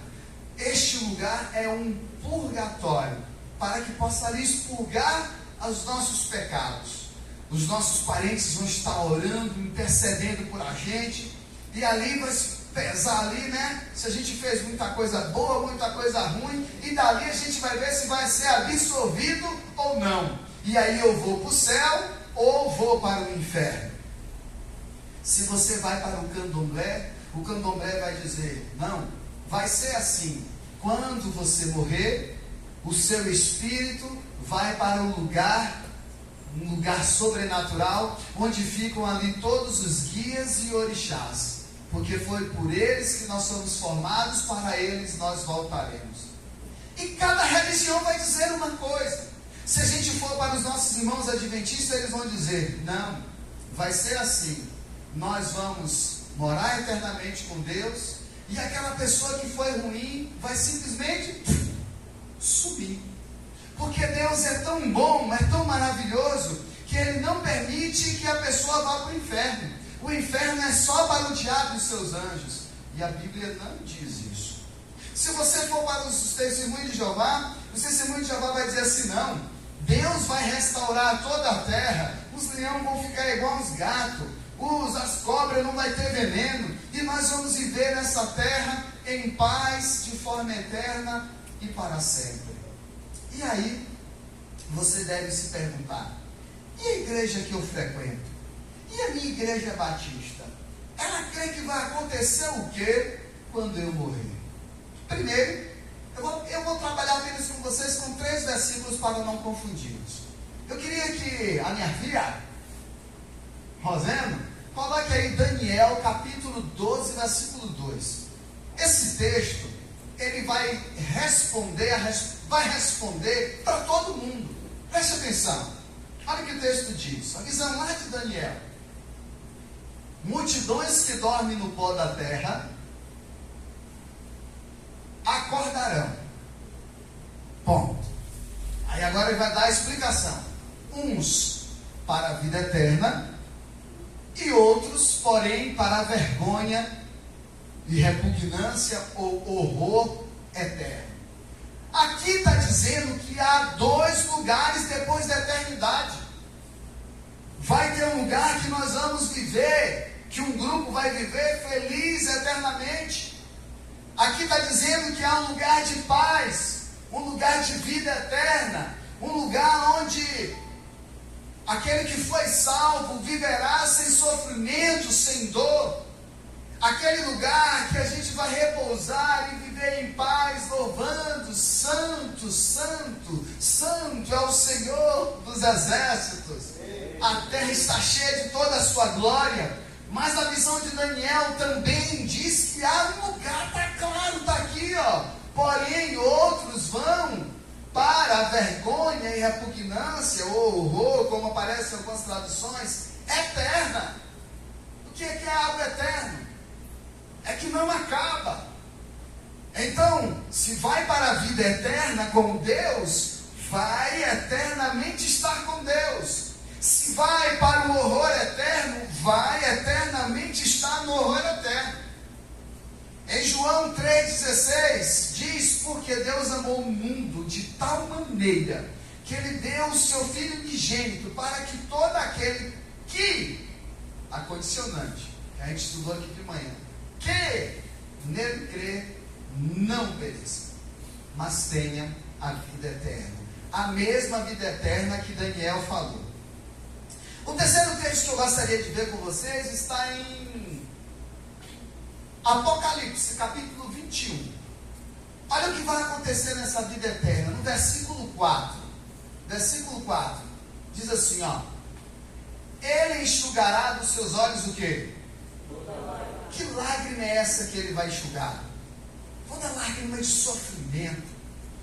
Este lugar é um purgatório, para que possa ali expurgar os nossos pecados. Os nossos parentes vão estar orando, intercedendo por a gente, e ali vai se pesar ali, né? Se a gente fez muita coisa boa, muita coisa ruim, e dali a gente vai ver se vai ser absolvido ou não. E aí eu vou para o céu ou vou para o inferno. Se você vai para o candomblé vai dizer: não, vai ser assim. Quando você morrer, o seu espírito vai para um lugar sobrenatural, onde ficam ali todos os guias e orixás, porque foi por eles que nós somos formados, para eles nós voltaremos. E cada religião vai dizer uma coisa. Se a gente for para os nossos irmãos adventistas, eles vão dizer: não, vai ser assim, nós vamos morar eternamente com Deus, e aquela pessoa que foi ruim vai simplesmente sumir, porque Deus é tão bom, é tão maravilhoso, que Ele não permite que a pessoa vá para o inferno. O inferno é só para o diabo e seus anjos. E a Bíblia não diz isso. Se você for para os testemunhos de Jeová, os testemunhos de Jeová vai dizer assim: não, Deus vai restaurar toda a terra, os leões vão ficar igual aos gatos, as cobras não vai ter veneno, e nós vamos viver nessa terra em paz, de forma eterna e para sempre. E aí, você deve se perguntar: e a igreja que eu frequento? E a minha igreja batista? Ela crê que vai acontecer o quê quando eu morrer? Primeiro, eu vou trabalhar apenas com vocês com 3 versículos para não confundi-los. Eu queria que a minha filha, Rosena, coloque aí Daniel capítulo 12, versículo 2. Esse texto, ele vai responder para todo mundo. Preste atenção. Olha o que o texto diz. A visão lá de Daniel. Multidões que dormem no pó da terra acordarão. Ponto. Aí agora ele vai dar a explicação. Uns para a vida eterna e outros, porém, para a vergonha e repugnância ou horror eterno. Aqui está dizendo que há 2 lugares depois da eternidade. Vai ter um lugar que nós vamos viver, que um grupo vai viver feliz eternamente. Aqui está dizendo que há um lugar de paz, um lugar de vida eterna, um lugar onde aquele que foi salvo viverá sem sofrimento, sem dor. Aquele lugar que a gente vai repousar e viver em paz, louvando: santo, santo, santo é o Senhor dos exércitos. A terra está cheia de toda a sua glória. Mas a visão de Daniel também diz que há um lugar, está claro, está aqui, ó. Porém, outros vão para a vergonha e repugnância, ou horror, como aparece em algumas traduções, eterna. O que é algo eterno? É que não acaba. Então, se vai para a vida eterna com Deus, vai eternamente estar com Deus. Se vai para o horror eterno, vai eternamente estar no horror eterno. Em João 3,16 diz: porque Deus amou o mundo de tal maneira que Ele deu o seu Filho unigênito, para que todo aquele que, a condicionante, que a gente estudou aqui de manhã, que nele crê, não pereça, mas tenha a vida eterna. A mesma vida eterna que Daniel falou. O terceiro texto que eu gostaria de ver com vocês está em Apocalipse, capítulo 21. Olha o que vai acontecer nessa vida eterna, no versículo 4. Versículo 4, diz assim, ó: Ele enxugará dos seus olhos o quê? Que lágrima é essa que Ele vai enxugar? Toda lágrima de sofrimento,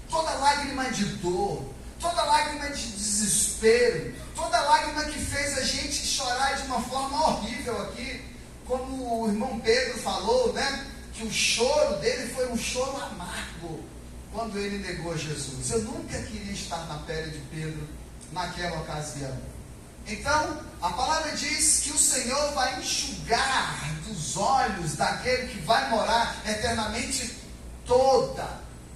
toda lágrima de dor, toda lágrima de desespero, toda lágrima que fez a gente chorar de uma forma horrível aqui, como o irmão Pedro falou, né? Que o choro dele foi um choro amargo, quando ele negou Jesus. Eu nunca queria estar na pele de Pedro naquela ocasião. Então, a palavra diz que o Senhor vai enxugar dos olhos daquele que vai morar eternamente toda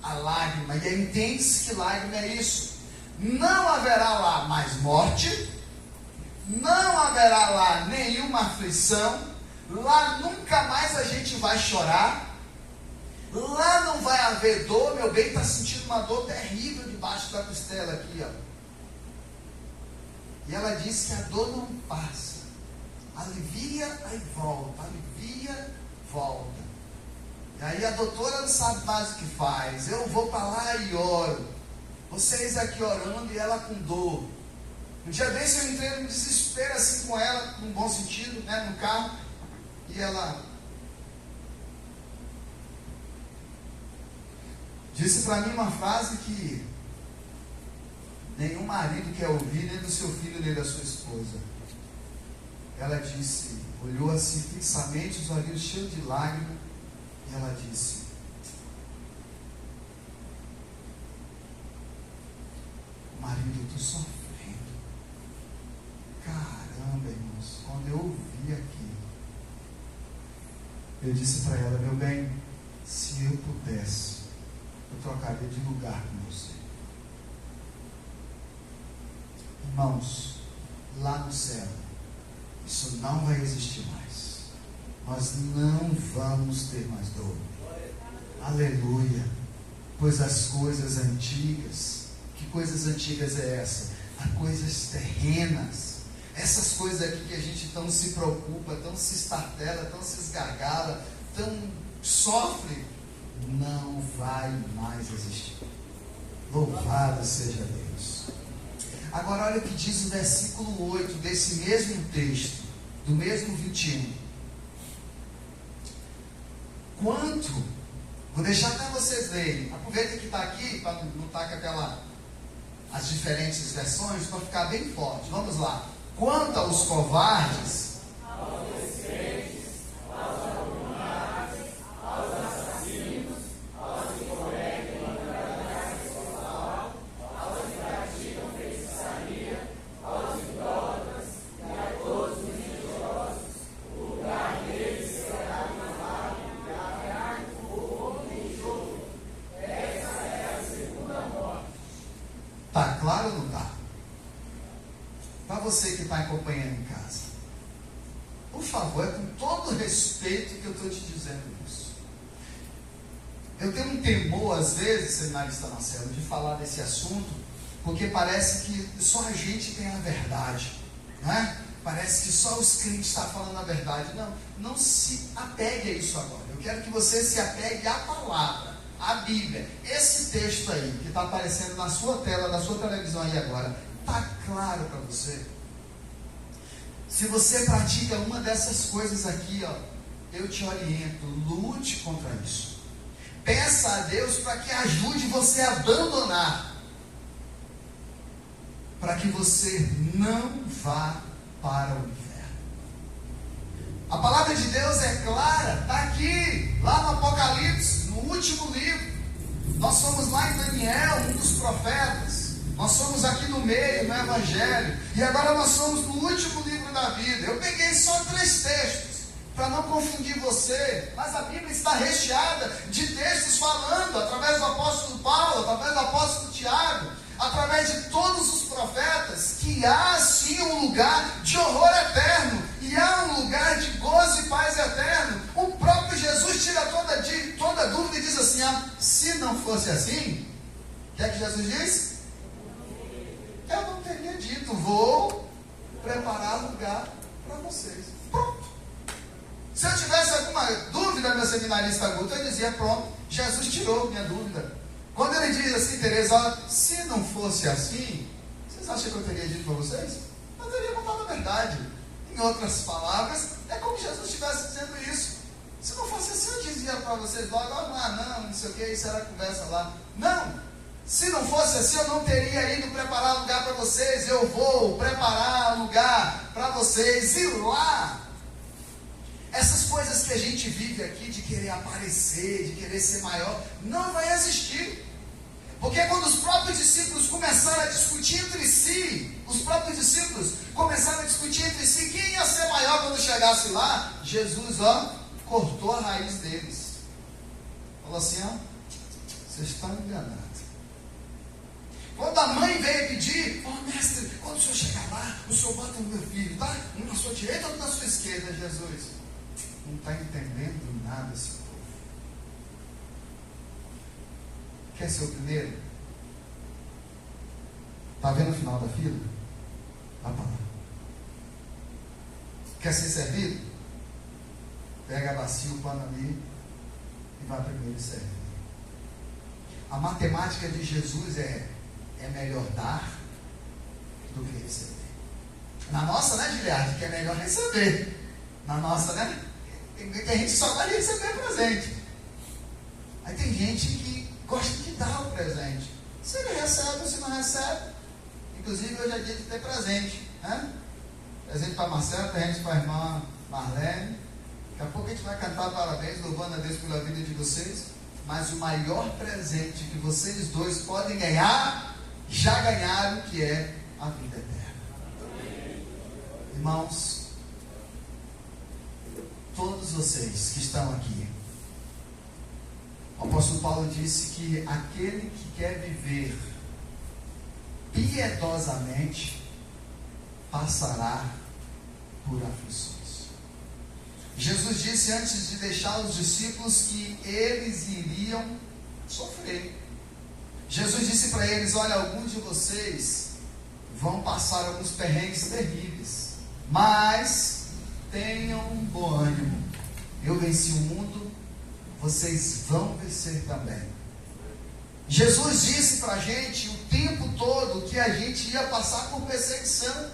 a lágrima. E aí entende-se que lágrima é isso. Não haverá lá mais morte, não haverá lá nenhuma aflição, lá nunca mais a gente vai chorar, lá não vai haver dor. Meu bem está sentindo uma dor terrível debaixo da costela aqui, ó. E ela diz que a dor não passa, alivia, aí volta, alivia, volta. E aí a doutora não sabe mais o que faz. Eu vou para lá e oro, vocês aqui orando e ela com dor. Um dia desse eu entrei no desespero assim com ela, num bom sentido, né, no carro, e ela disse para mim uma frase que nenhum marido quer ouvir, nem do seu filho, nem da sua esposa. Ela disse, olhou assim fixamente, os olhos cheios de lágrimas, e ela disse: marido, eu estou sofrendo. Caramba, irmãos, quando eu ouvi aquilo, Eu disse para ela: meu bem, se eu pudesse, eu trocaria de lugar com você. Irmãos, lá no céu, isso não vai existir mais. Nós não vamos ter mais dor. Aleluia. Pois as coisas antigas, que coisas antigas é essa? As coisas terrenas. Essas coisas aqui que a gente tão se preocupa, tão se estartela, tão se esgargala, tão sofre, não vai mais existir. Louvado seja Deus. Agora olha o que diz o versículo 8 desse mesmo texto, do mesmo 21. Quanto, vou deixar até vocês lerem, aproveita que está aqui, para não estar com as diferentes versões, para ficar bem forte. Vamos lá. Quanto aos covardes, aos descrentes, aos abomináveis, aos assassinos, aos que cometem imoralidade sexual, aos que praticam feitiçaria, aos idólatras e a todos os religiosos, o lugar deles será no lago e haverá fogo e enxofre. Essa é a segunda morte. está claro ou não está? Para você que está acompanhando em casa, por favor, é com todo respeito que eu estou te dizendo isso. Eu tenho um temor, às vezes, seminarista Marcelo, de falar desse assunto, porque parece que só a gente tem a verdade, né? Parece que só os crentes estão falando a verdade. Não, não se apegue a isso agora. Eu quero que você se apegue à palavra, à Bíblia. Esse texto aí, que está aparecendo na sua tela, na sua televisão aí agora, está claro para você? Se você pratica uma dessas coisas aqui, ó, eu te oriento, lute contra isso. Peça a Deus para que ajude você a abandonar, para que você não vá para o inferno. A palavra de Deus é clara, está aqui, lá no Apocalipse, no último livro. Nós somos lá em Daniel, um dos profetas. Nós somos aqui no meio, no Evangelho. E agora nós somos no último livro da vida. Eu peguei só 3 textos, para não confundir você. Mas a Bíblia está recheada de textos falando, através do apóstolo Paulo, através do apóstolo Tiago, através de todos os profetas, que há sim um lugar de horror eterno. E há um lugar de gozo e paz eterno. O próprio Jesus tira toda dúvida e diz assim: se não fosse assim, o que é que Jesus diz? Eu não teria dito, vou preparar lugar para vocês. Pronto. Se eu tivesse alguma dúvida, meu seminarista Guto, eu dizia: pronto, Jesus tirou minha dúvida. Quando ele diz assim, Tereza, se não fosse assim, vocês acham que eu teria dito para vocês? Eu teria contado a verdade. Em outras palavras, é como se Jesus estivesse dizendo isso. Se não fosse assim, eu dizia para vocês logo: não sei o que, isso era conversa lá. Não. Se não fosse assim, eu não teria ido preparar lugar para vocês. Eu vou preparar lugar para vocês. E lá, essas coisas que a gente vive aqui, de querer aparecer, de querer ser maior, não vai existir. Porque quando os próprios discípulos começaram a discutir entre si, quem ia ser maior quando chegasse lá, Jesus, cortou a raiz deles. Falou assim: vocês estão enganados. Quando a mãe veio pedir: mestre, quando o senhor chegar lá, o senhor bota no meu filho, tá? Um na sua direita, outro na sua esquerda. Jesus não está entendendo nada esse povo. Quer ser o primeiro? Está vendo o final da fila? Vá para lá. Quer ser servido? Pega a bacia, o pano ali e vai primeiro e serve. A matemática de Jesus é melhor dar do que receber. Na nossa, né, Giliardi, que é melhor receber. Na nossa, né? Tem gente que só vai receber presente. Aí tem gente que gosta de dar o presente. Se ele recebe ou se não recebe. Inclusive hoje é dia de ter presente, né? Presente para Marcelo, presente para a irmã Marlene. Daqui a pouco a gente vai cantar parabéns, louvando a Deus pela vida de vocês. Mas o maior presente que vocês dois podem ganhar, já ganharam, que é a vida eterna. Irmãos, todos vocês que estão aqui. O apóstolo Paulo disse que aquele que quer viver piedosamente passará por aflições. Jesus disse antes de deixar os discípulos que eles iriam sofrer. Jesus disse para eles: olha, alguns de vocês vão passar alguns perrengues terríveis, mas tenham um bom ânimo. Eu venci o mundo, vocês vão vencer também. Jesus disse para a gente o tempo todo que a gente ia passar por perseguição,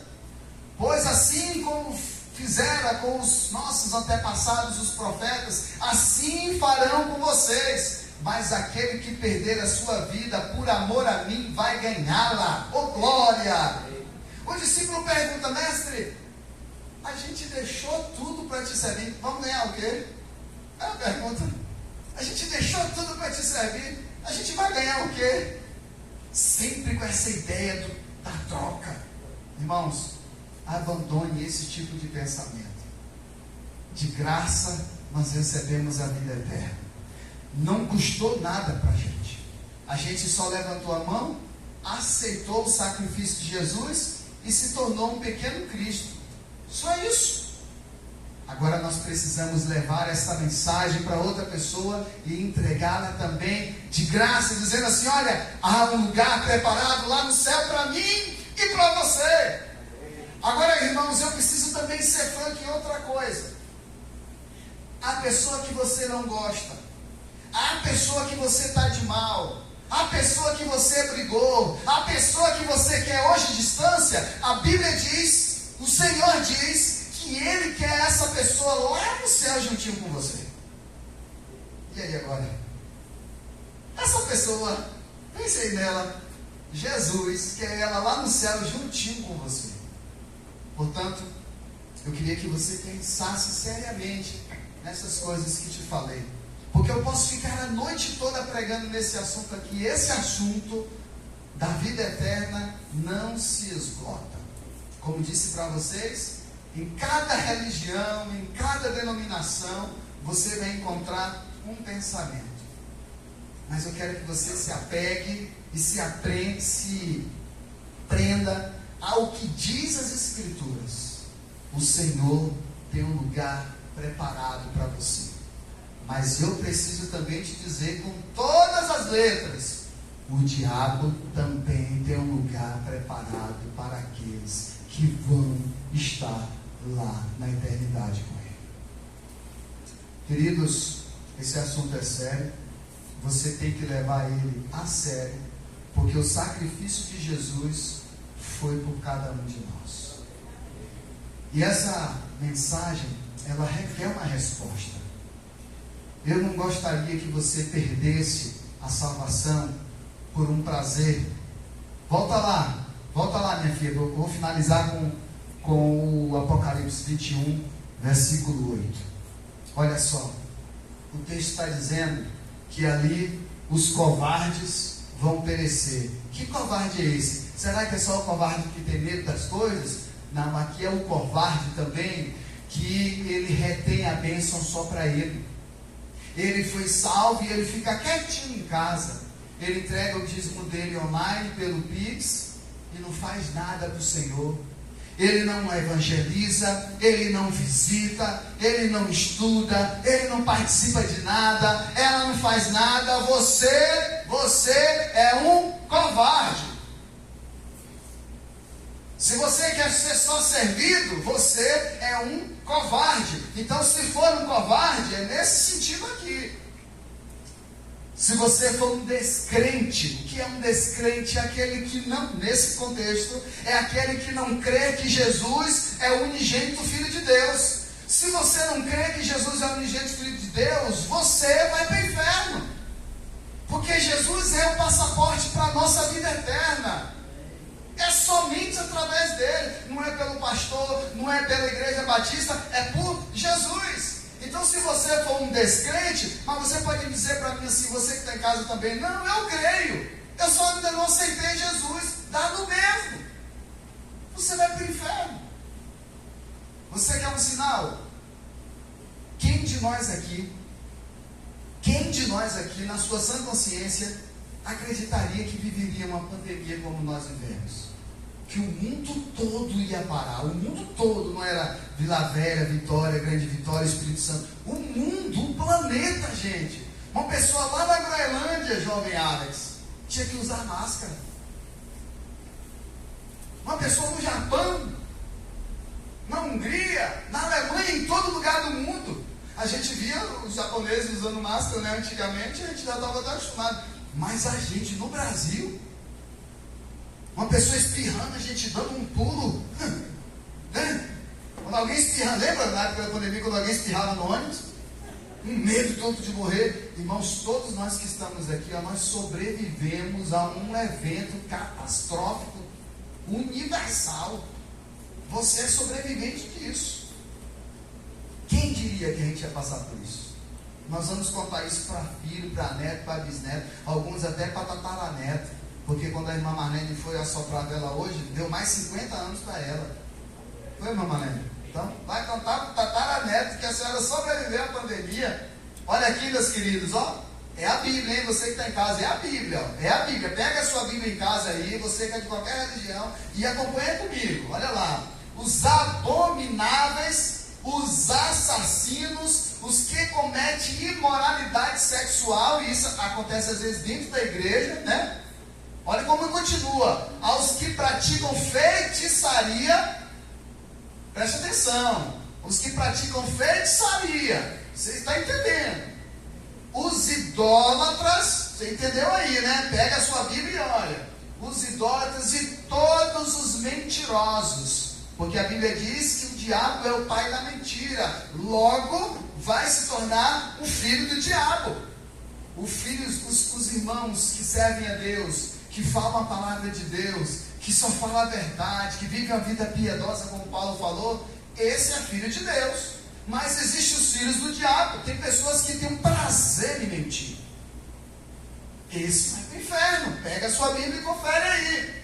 pois assim como fizeram com os nossos antepassados, os profetas, assim farão com vocês. Mas aquele que perder a sua vida por amor a mim vai ganhá-la. Oh glória! O discípulo pergunta: mestre, a gente deixou tudo para te servir, vamos ganhar o quê? É a pergunta. A gente deixou tudo para te servir, a gente vai ganhar o quê? Sempre com essa ideia da troca. Irmãos, abandone esse tipo de pensamento. De graça nós recebemos a vida eterna. Não custou nada para a gente só levantou a mão, aceitou o sacrifício de Jesus e se tornou um pequeno Cristo. Só isso. Agora nós precisamos levar essa mensagem para outra pessoa e entregá-la também de graça, dizendo assim: olha, há um lugar preparado lá no céu para mim e para você. Agora, irmãos, eu preciso também ser franco em outra coisa. A pessoa que você não gosta, a pessoa que você está de mal, a pessoa que você brigou, a pessoa que você quer hoje distância, a Bíblia diz, o Senhor diz, que Ele quer essa pessoa lá no céu juntinho com você. E aí agora? Essa pessoa, pensei nela, Jesus quer ela lá no céu juntinho com você. Portanto, eu queria que você pensasse seriamente nessas coisas que te falei. Porque eu posso ficar a noite toda pregando nesse assunto aqui. Esse assunto da vida eterna não se esgota. Como disse para vocês, em cada religião, em cada denominação, você vai encontrar um pensamento. Mas eu quero que você se apegue e se prenda ao que diz as Escrituras. O Senhor tem um lugar preparado para você. Mas eu preciso também te dizer com todas as letras: o diabo também tem um lugar preparado para aqueles que vão estar lá na eternidade com Ele. Queridos, esse assunto é sério. Você tem que levar ele a sério, porque o sacrifício de Jesus foi por cada um de nós. E essa mensagem, ela requer uma resposta. Eu não gostaria que você perdesse a salvação por um prazer. Volta lá, minha filha. Eu vou finalizar com o Apocalipse 21, versículo 8. Olha só, o texto está dizendo que ali os covardes vão perecer. Que covarde é esse? Será que é só o covarde que tem medo das coisas? Não, aqui é o covarde também que ele retém a bênção só para ele. Ele foi salvo e ele fica quietinho em casa. Ele entrega o dízimo dele online pelo Pix e não faz nada para o Senhor. Ele não evangeliza, ele não visita, ele não estuda, ele não participa de nada, ela não faz nada. Você é um covarde. Se você quer ser só servido, você é um covarde. Então, se for um covarde, é nesse sentido aqui. Se você for um descrente, o que é um descrente? É aquele que não, nesse contexto, é aquele que não crê que Jesus é o unigênito Filho de Deus. Se você não crê que Jesus é o unigênito Filho de Deus, você vai para o inferno. Porque Jesus é o passaporte para a nossa vida eterna. É somente através dele. Não é pelo pastor, não é pela igreja batista, é por Jesus. Então, se você for um descrente, mas você pode dizer para mim assim, você que está em casa também: não, eu creio, eu só ainda não aceitei Jesus. Dá no mesmo. Você vai para o inferno. Você quer um sinal? de nós aqui, na sua sã consciência, acreditaria que viveria uma pandemia como nós vivemos? Que o mundo todo ia parar. O mundo todo, não era Vila Velha, Vitória, Grande Vitória, Espírito Santo. O mundo, o planeta, gente. Uma pessoa lá na Groenlândia, jovem Alex, tinha que usar máscara. Uma pessoa no Japão, na Hungria, na Alemanha, em todo lugar do mundo. A gente via os japoneses usando máscara, né? Antigamente, a gente já estava acostumado. Mas a gente no Brasil, uma pessoa espirrando, a gente dando um pulo, né? Quando alguém espirra, lembra na época da pandemia, quando alguém espirrava no ônibus? Um medo todo de morrer. Irmãos, todos nós que estamos aqui, nós sobrevivemos a um evento catastrófico, universal. Você é sobrevivente disso. Quem diria que a gente ia passar por isso? Nós vamos contar isso para filho, para neto, para bisneto, alguns até para tataraneto. Porque quando a irmã Marlene foi assoprar a vela hoje, deu mais 50 anos para ela. Foi, irmã Marlene? Então, vai contar para o tataraneto que a senhora sobreviveu à pandemia. Olha aqui, meus queridos, ó. É a Bíblia, hein? Você que está em casa, é a Bíblia, ó. É a Bíblia. Pega a sua Bíblia em casa aí, você que é de qualquer religião, e acompanha comigo. Olha lá. Os abomináveis, os assassinos, os que cometem imoralidade sexual, e isso acontece às vezes dentro da igreja, né? Olha como continua. Aos que praticam feitiçaria, preste atenção, os que praticam feitiçaria, você está entendendo? Os idólatras, você entendeu aí, né? Pega a sua Bíblia e olha. Os idólatras e todos os mentirosos. Porque a Bíblia diz que o diabo é o pai da mentira. Logo, vai se tornar um filho do diabo. Os irmãos que servem a Deus, que falam a palavra de Deus, que só falam a verdade, que vivem a vida piedosa, como Paulo falou, esse é filho de Deus. Mas existem os filhos do diabo. Tem pessoas que têm um prazer em mentir. Esse vai para o inferno. Pega a sua Bíblia e confere aí.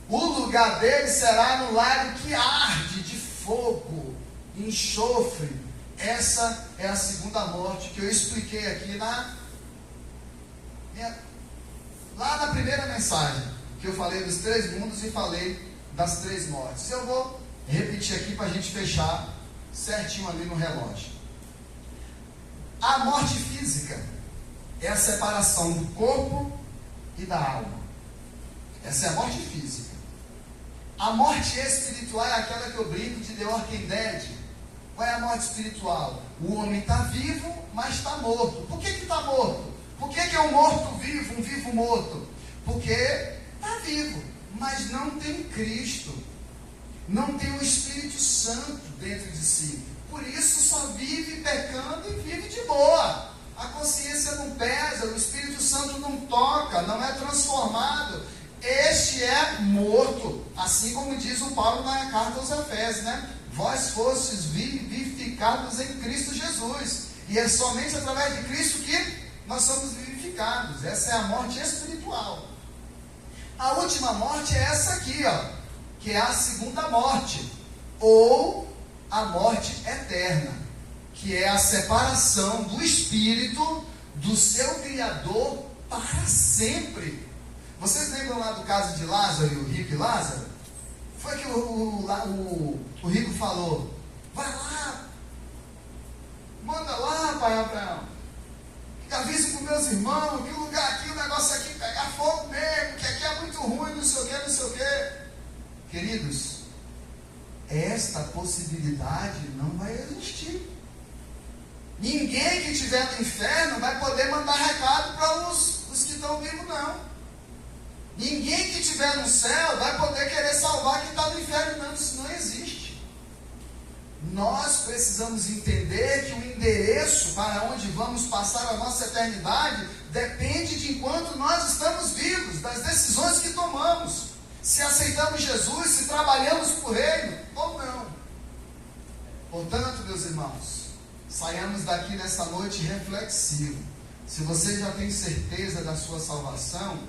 O lugar dele será no lago que arde de fogo, enxofre. Essa é a segunda morte que eu expliquei aqui lá na primeira mensagem, que eu falei dos 3 mundos e falei das 3 mortes. Eu vou repetir aqui para a gente fechar certinho ali no relógio. A morte física é a separação do corpo e da alma. Essa é a morte física. A morte espiritual é aquela que eu brinco de The Walking Dead. Qual é a morte espiritual? O homem está vivo, mas está morto. Por que está morto? Por que é um morto vivo, um vivo morto? Porque está vivo, mas não tem Cristo. Não tem o Espírito Santo dentro de si. Por isso só vive pecando e vive de boa. A consciência não pesa, o Espírito Santo não toca, não é transformado. Este é morto, assim como diz o Paulo na carta aos Efésios, né? Vós fostes vivificados em Cristo Jesus, e é somente através de Cristo que nós somos vivificados. Essa é a morte espiritual. A última morte é essa aqui, ó, que é a segunda morte, ou a morte eterna, que é a separação do espírito do seu Criador para sempre. Vocês lembram lá do caso de Lázaro e o rico e Lázaro? Foi que o rico falou: vai lá, manda lá, pai Abraão, avise para os meus irmãos que o lugar aqui, o negócio aqui pegar fogo mesmo, que aqui é muito ruim, não sei o que, não sei o que. Queridos, esta possibilidade não vai existir. Ninguém que estiver no inferno vai poder mandar recado para os que estão vivos, não. Ninguém que estiver no céu vai poder querer salvar quem está no inferno, não. Isso não existe. Nós precisamos entender que o endereço para onde vamos passar a nossa eternidade depende de enquanto nós estamos vivos, das decisões que tomamos. Se aceitamos Jesus, se trabalhamos por Ele ou não. Portanto, meus irmãos, saiamos daqui nessa noite reflexivo. Se você já tem certeza da sua salvação,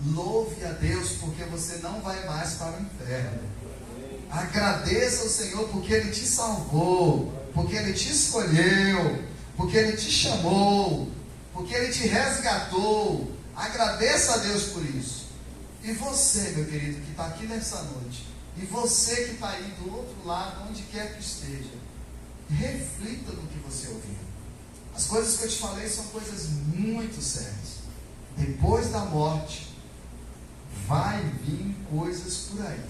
louve a Deus, porque você não vai mais para o inferno. Agradeça ao Senhor porque Ele te salvou, porque Ele te escolheu, porque Ele te chamou, porque Ele te resgatou. Agradeça a Deus por isso. E você, meu querido, que está aqui nessa noite, e você que está aí do outro lado, onde quer que esteja, reflita no que você ouviu. As coisas que eu te falei são coisas muito sérias. Depois da morte, vai vir coisas por aí,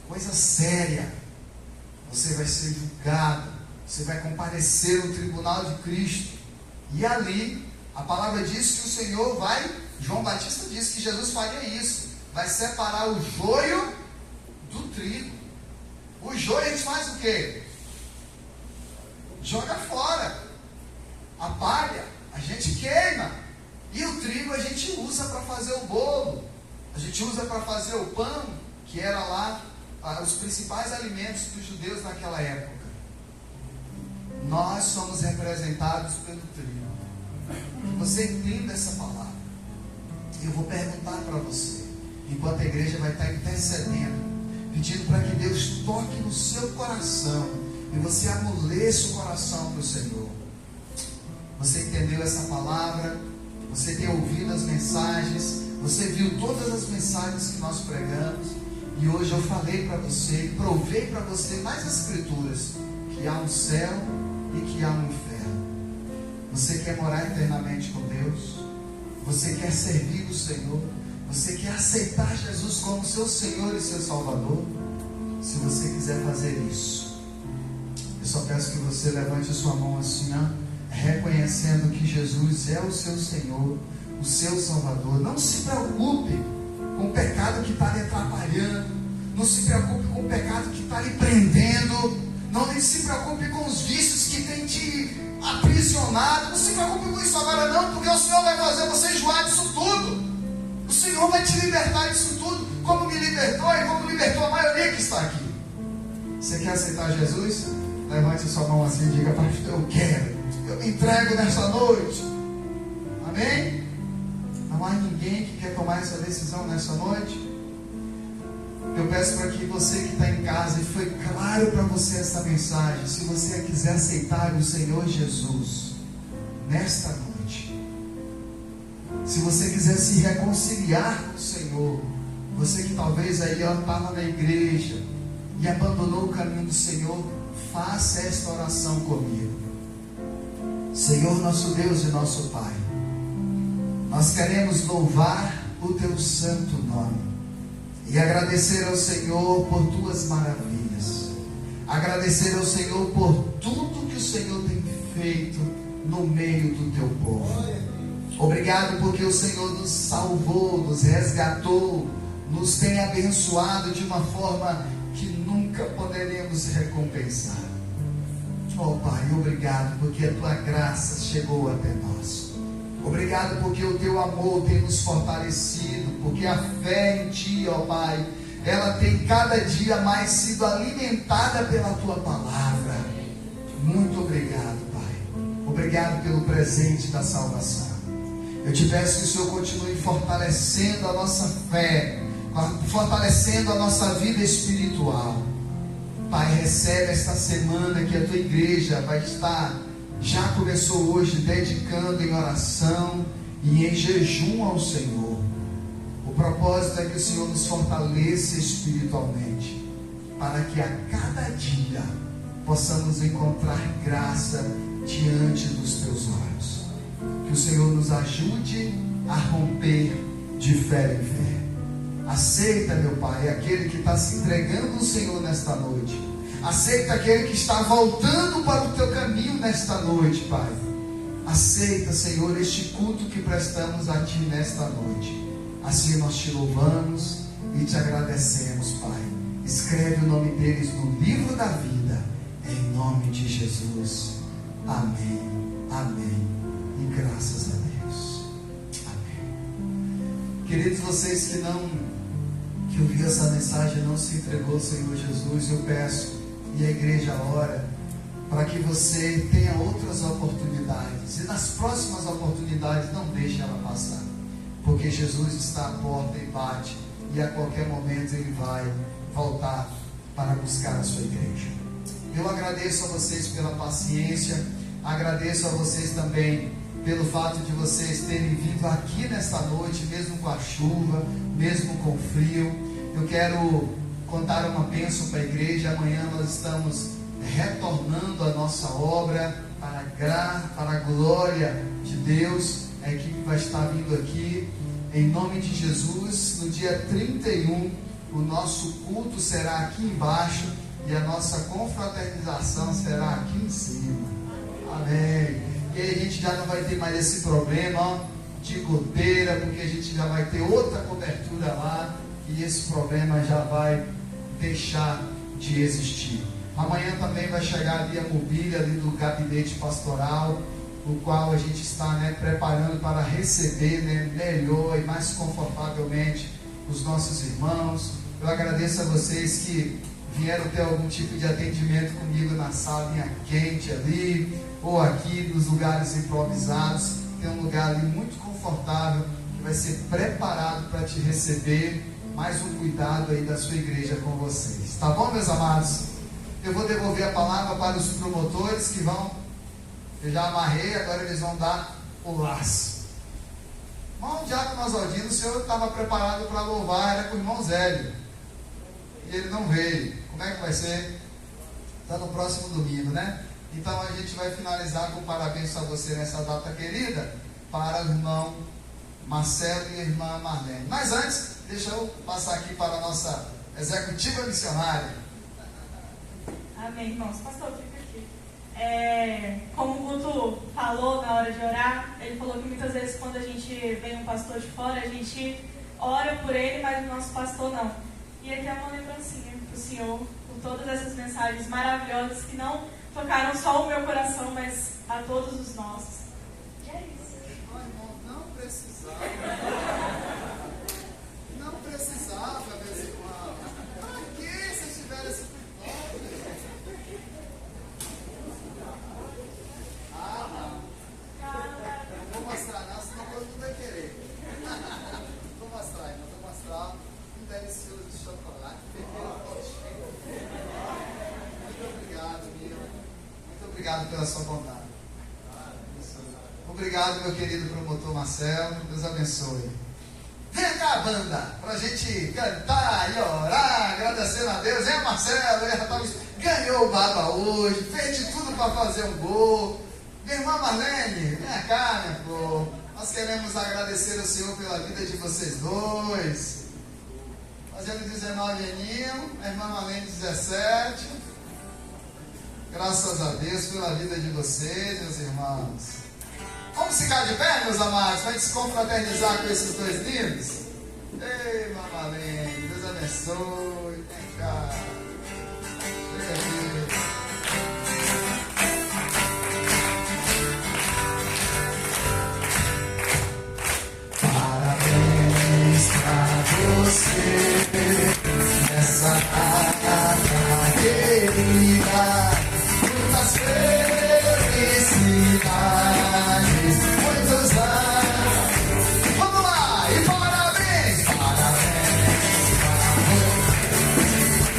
coisa séria. Você vai ser julgado, você vai comparecer no tribunal de Cristo, e ali a palavra diz que o Senhor vai, João Batista disse que Jesus faria isso, vai separar o joio do trigo. O joio a gente faz o quê? Joga fora. A palha a gente queima, e o trigo a gente usa para fazer o bolo, a gente usa para fazer o pão, que era lá os principais alimentos dos judeus naquela época. Nós somos representados pelo trigo. Que você entenda essa palavra. Eu vou perguntar para você, enquanto a igreja vai estar intercedendo, pedindo para que Deus toque no seu coração e você amoleça o coração para o Senhor. Você entendeu essa palavra? Você tem ouvido as mensagens? Você viu todas as mensagens que nós pregamos? E hoje eu falei para você, provei para você nas Escrituras, que há um céu e que há um inferno. Você quer morar eternamente com Deus? Você quer servir o Senhor? Você quer aceitar Jesus como seu Senhor e seu Salvador? Se você quiser fazer isso, eu só peço que você levante a sua mão assim, reconhecendo que Jesus é o seu Senhor, o seu Salvador. Não se preocupe com o pecado que está lhe atrapalhando, não se preocupe com o pecado que está lhe prendendo, não se preocupe com os vícios que tem te aprisionado, não se preocupe com isso agora não, porque o Senhor vai fazer você enjoar disso tudo. O Senhor vai te libertar disso tudo, como me libertou e como libertou a maioria que está aqui. Você quer aceitar Jesus? Levante a sua mão assim e diga: pastor, eu quero, eu me entrego nessa noite. Amém? Não há mais ninguém que quer tomar essa decisão nessa noite? Eu peço para que você que está em casa, e foi claro para você essa mensagem, se você quiser aceitar o Senhor Jesus nesta noite, se você quiser se reconciliar com o Senhor, você que talvez aí estava na igreja e abandonou o caminho do Senhor, faça esta oração comigo. Senhor nosso Deus e nosso Pai, nós queremos louvar o Teu santo nome e agradecer ao Senhor por Tuas maravilhas, agradecer ao Senhor por tudo que o Senhor tem feito no meio do Teu povo. Obrigado porque o Senhor nos salvou, nos resgatou, nos tem abençoado de uma forma que nunca poderemos recompensar. Oh Pai, obrigado porque a Tua graça chegou até nós. Obrigado porque o Teu amor tem nos fortalecido, porque a fé em Ti, ó Pai, ela tem cada dia mais sido alimentada pela Tua palavra. Muito obrigado, Pai. Obrigado pelo presente da salvação. Eu te peço que o Senhor continue fortalecendo a nossa fé, fortalecendo a nossa vida espiritual. Pai, recebe esta semana que a Tua igreja vai estar, já começou hoje, dedicando em oração e em jejum ao Senhor. O propósito é que o Senhor nos fortaleça espiritualmente, para que a cada dia possamos encontrar graça diante dos Teus olhos. Que o Senhor nos ajude a romper de fé em fé. Aceita, meu Pai, aquele que está se entregando ao Senhor nesta noite. Aceita aquele que está voltando para o Teu caminho nesta noite, Pai. Aceita, Senhor, este culto que prestamos a Ti nesta noite. Assim nós Te louvamos e Te agradecemos, Pai. Escreve o nome deles no livro da vida, em nome de Jesus. Amém, amém e graças a Deus. Amém. Queridos, vocês que ouviram essa mensagem e não se entregou ao Senhor Jesus, eu peço, e a igreja ora, para que você tenha outras oportunidades, e nas próximas oportunidades não deixe ela passar, porque Jesus está à porta e bate, e a qualquer momento Ele vai voltar para buscar a sua igreja. Eu agradeço a vocês pela paciência, agradeço a vocês também pelo fato de vocês terem vindo aqui nesta noite, mesmo com a chuva, mesmo com o frio. Eu quero contar uma bênção para a igreja. Amanhã nós estamos retornando a nossa obra para a glória de Deus. A equipe vai estar vindo aqui em nome de Jesus. No dia 31, o nosso culto será aqui embaixo e a nossa confraternização será aqui em cima. Amém. E aí a gente já não vai ter mais esse problema de goteira, porque a gente já vai ter outra cobertura lá e esse problema já vai deixar de existir. Amanhã também vai chegar ali a mobília ali do gabinete pastoral, o qual a gente está preparando para receber melhor e mais confortavelmente os nossos irmãos. Eu agradeço a vocês que vieram ter algum tipo de atendimento comigo na salinha quente ali, ou aqui nos lugares improvisados. Tem um lugar ali muito confortável que vai ser preparado para te receber. Mais um cuidado aí da sua igreja com vocês, tá bom, meus amados? Eu vou devolver a palavra para os promotores que vão. Eu já amarrei, agora eles vão dar o laço. Irmão Diácono Oswaldino, o senhor estava preparado para louvar, era com o irmão Zélio, e ele não veio. Como é que vai ser? Está no próximo domingo, né? Então a gente vai finalizar com parabéns a você nessa data querida, para o irmão Marcelo e a irmã Marlene. Mas antes, deixa eu passar aqui para a nossa executiva missionária. Amém, irmãos. Pastor, fica aqui. Como o Guto falou na hora de orar, ele falou que muitas vezes quando a gente vem um pastor de fora, a gente ora por ele, mas o nosso pastor não. E aqui é uma lembrancinha para o Senhor, por todas essas mensagens maravilhosas que não tocaram só o meu coração, mas a todos os nossos. E é isso. Não precisava. Não precisava, meus irmãos. Para que vocês tiveram esse cuidado? Não vou mostrar não, senão todo mundo vai querer. Vou mostrar, irmão. Vou mostrar um delicioso de chocolate. Muito obrigado, meu. Muito obrigado pela sua bondade. Obrigado, meu querido promotor Marcelo. Deus abençoe. Vem cá, banda, pra gente cantar e orar, agradecendo a Deus. Marcelo, ganhou o baba hoje, fez de tudo para fazer um gol. Minha irmã Marlene, vem cá, minha flor. Nós queremos agradecer ao Senhor pela vida de vocês dois. Fazendo 19 aninhos, a irmã Marlene 17. Graças a Deus pela vida de vocês, meus irmãos. Vamos ficar de pé, meus amados, para a gente se confraternizar com esses dois lindos? Ei, Marlene, Deus abençoe. Vem cá. Chega aqui. Parabéns pra você nessa data querida. Muitas felicidades, muitos anos. Vamos lá, e parabéns! Parabéns pra você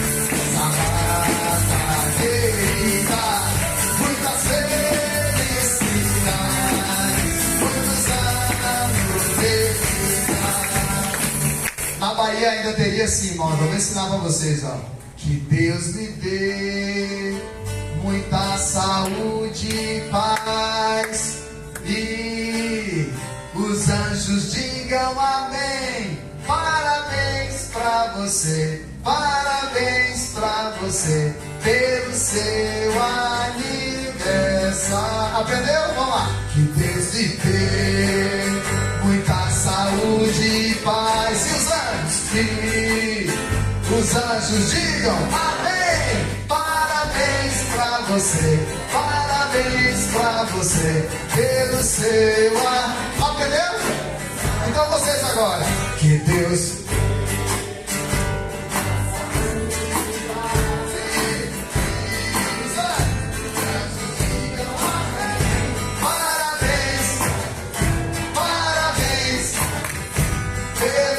nessa data querida. Muitas felicidades, muitos anos de vida. Na Bahia ainda teria sim, irmão. Eu vou ensinar pra vocês, ó. Que Deus lhe dê muita saúde e paz, e os anjos digam amém. Parabéns pra você, parabéns pra você, pelo seu aniversário. Aprendeu? Vamos lá. Que Deus lhe dê muita saúde e paz, e os anjos digam amém. Parabéns pra você, parabéns pra você, pelo seu Entendeu? Então vocês agora. Que Deus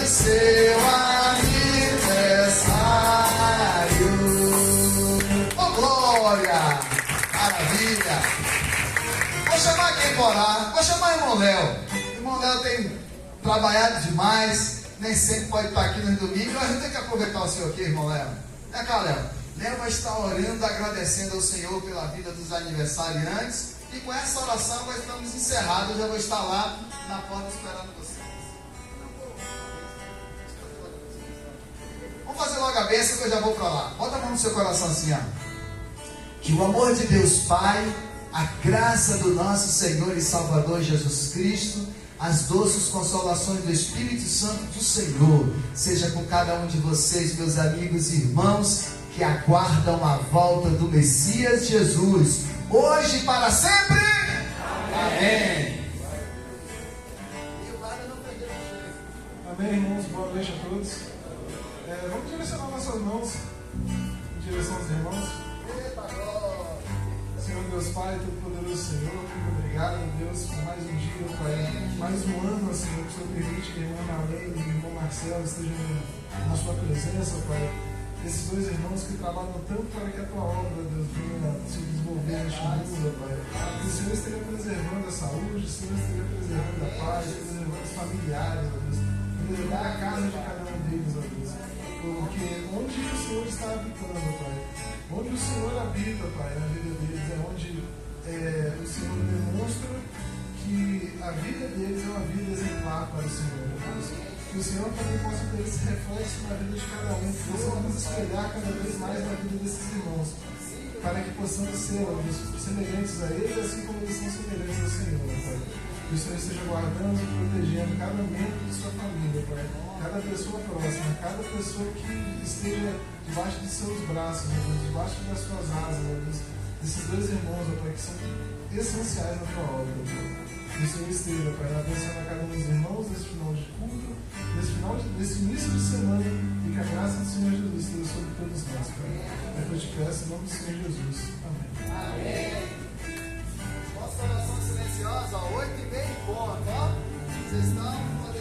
seu aniversário. Oh, glória! Maravilha! Vou chamar quem para orar. Vou chamar o irmão Léo. O irmão Léo tem trabalhado demais, nem sempre pode estar aqui no domingo, mas a gente tem que aproveitar o senhor aqui, irmão Léo. Vem cá, Léo. Léo vai estar orando, agradecendo ao Senhor pela vida dos aniversariantes. E com essa oração nós estamos encerrados. Eu já vou estar lá na porta esperando vocês. Vamos fazer logo a bênção que eu já vou para lá. Bota a mão no seu coração assim, ó. Que o amor de Deus Pai, a graça do nosso Senhor e Salvador Jesus Cristo, as doces consolações do Espírito Santo do Senhor, seja com cada um de vocês, meus amigos e irmãos, que aguardam a volta do Messias Jesus, hoje e para sempre. Amém. Amém, irmãos. Boa noite a todos. Vamos direcionar nossas mãos em direção aos irmãos. Senhor Deus Pai, Todo-Poderoso Senhor, muito obrigado, Deus, por mais um dia, Pai, mais um ano, Senhor, que o Senhor permite que a irmã Marlene e o irmão Marcelo estejam na sua presença, Pai. Esses dois irmãos que trabalham tanto para que a tua obra, Deus, venha se desenvolver neste mundo, Pai. Que o Senhor esteja preservando a saúde, o Senhor esteja preservando a paz, preservando os familiares, ó Deus, preservando a casa de cada um deles, ó Deus. Porque onde o Senhor está habitando, Pai, onde o Senhor habita, Pai, na vida deles, é onde o Senhor demonstra que a vida deles é uma vida exemplar para o Senhor, Deus. Que o Senhor também possa ter esse reflexo na vida de cada um, que possamos nos espelhar cada vez mais na vida desses irmãos, para que possamos ser, ó Deus, semelhantes a eles, assim como eles são semelhantes ao Senhor, Pai. Que o Senhor esteja guardando e protegendo cada membro de sua família, Pai. Cada pessoa próxima, cada pessoa que esteja debaixo de seus braços, ó Deus, debaixo das suas asas, ó Deus. Esses dois irmãos, ó Pai, que são essenciais na tua obra, Pai. Que o Senhor esteja, Pai, abençoando a cada um dos irmãos nesse final de culto, nesse início de semana, e que a graça do Senhor Jesus esteja sobre todos nós, Pai. É que eu te peço em nome do Senhor Jesus. Amém. Amém. Nossa oração silenciosa, 8h30 em ponto, ó. Vocês estão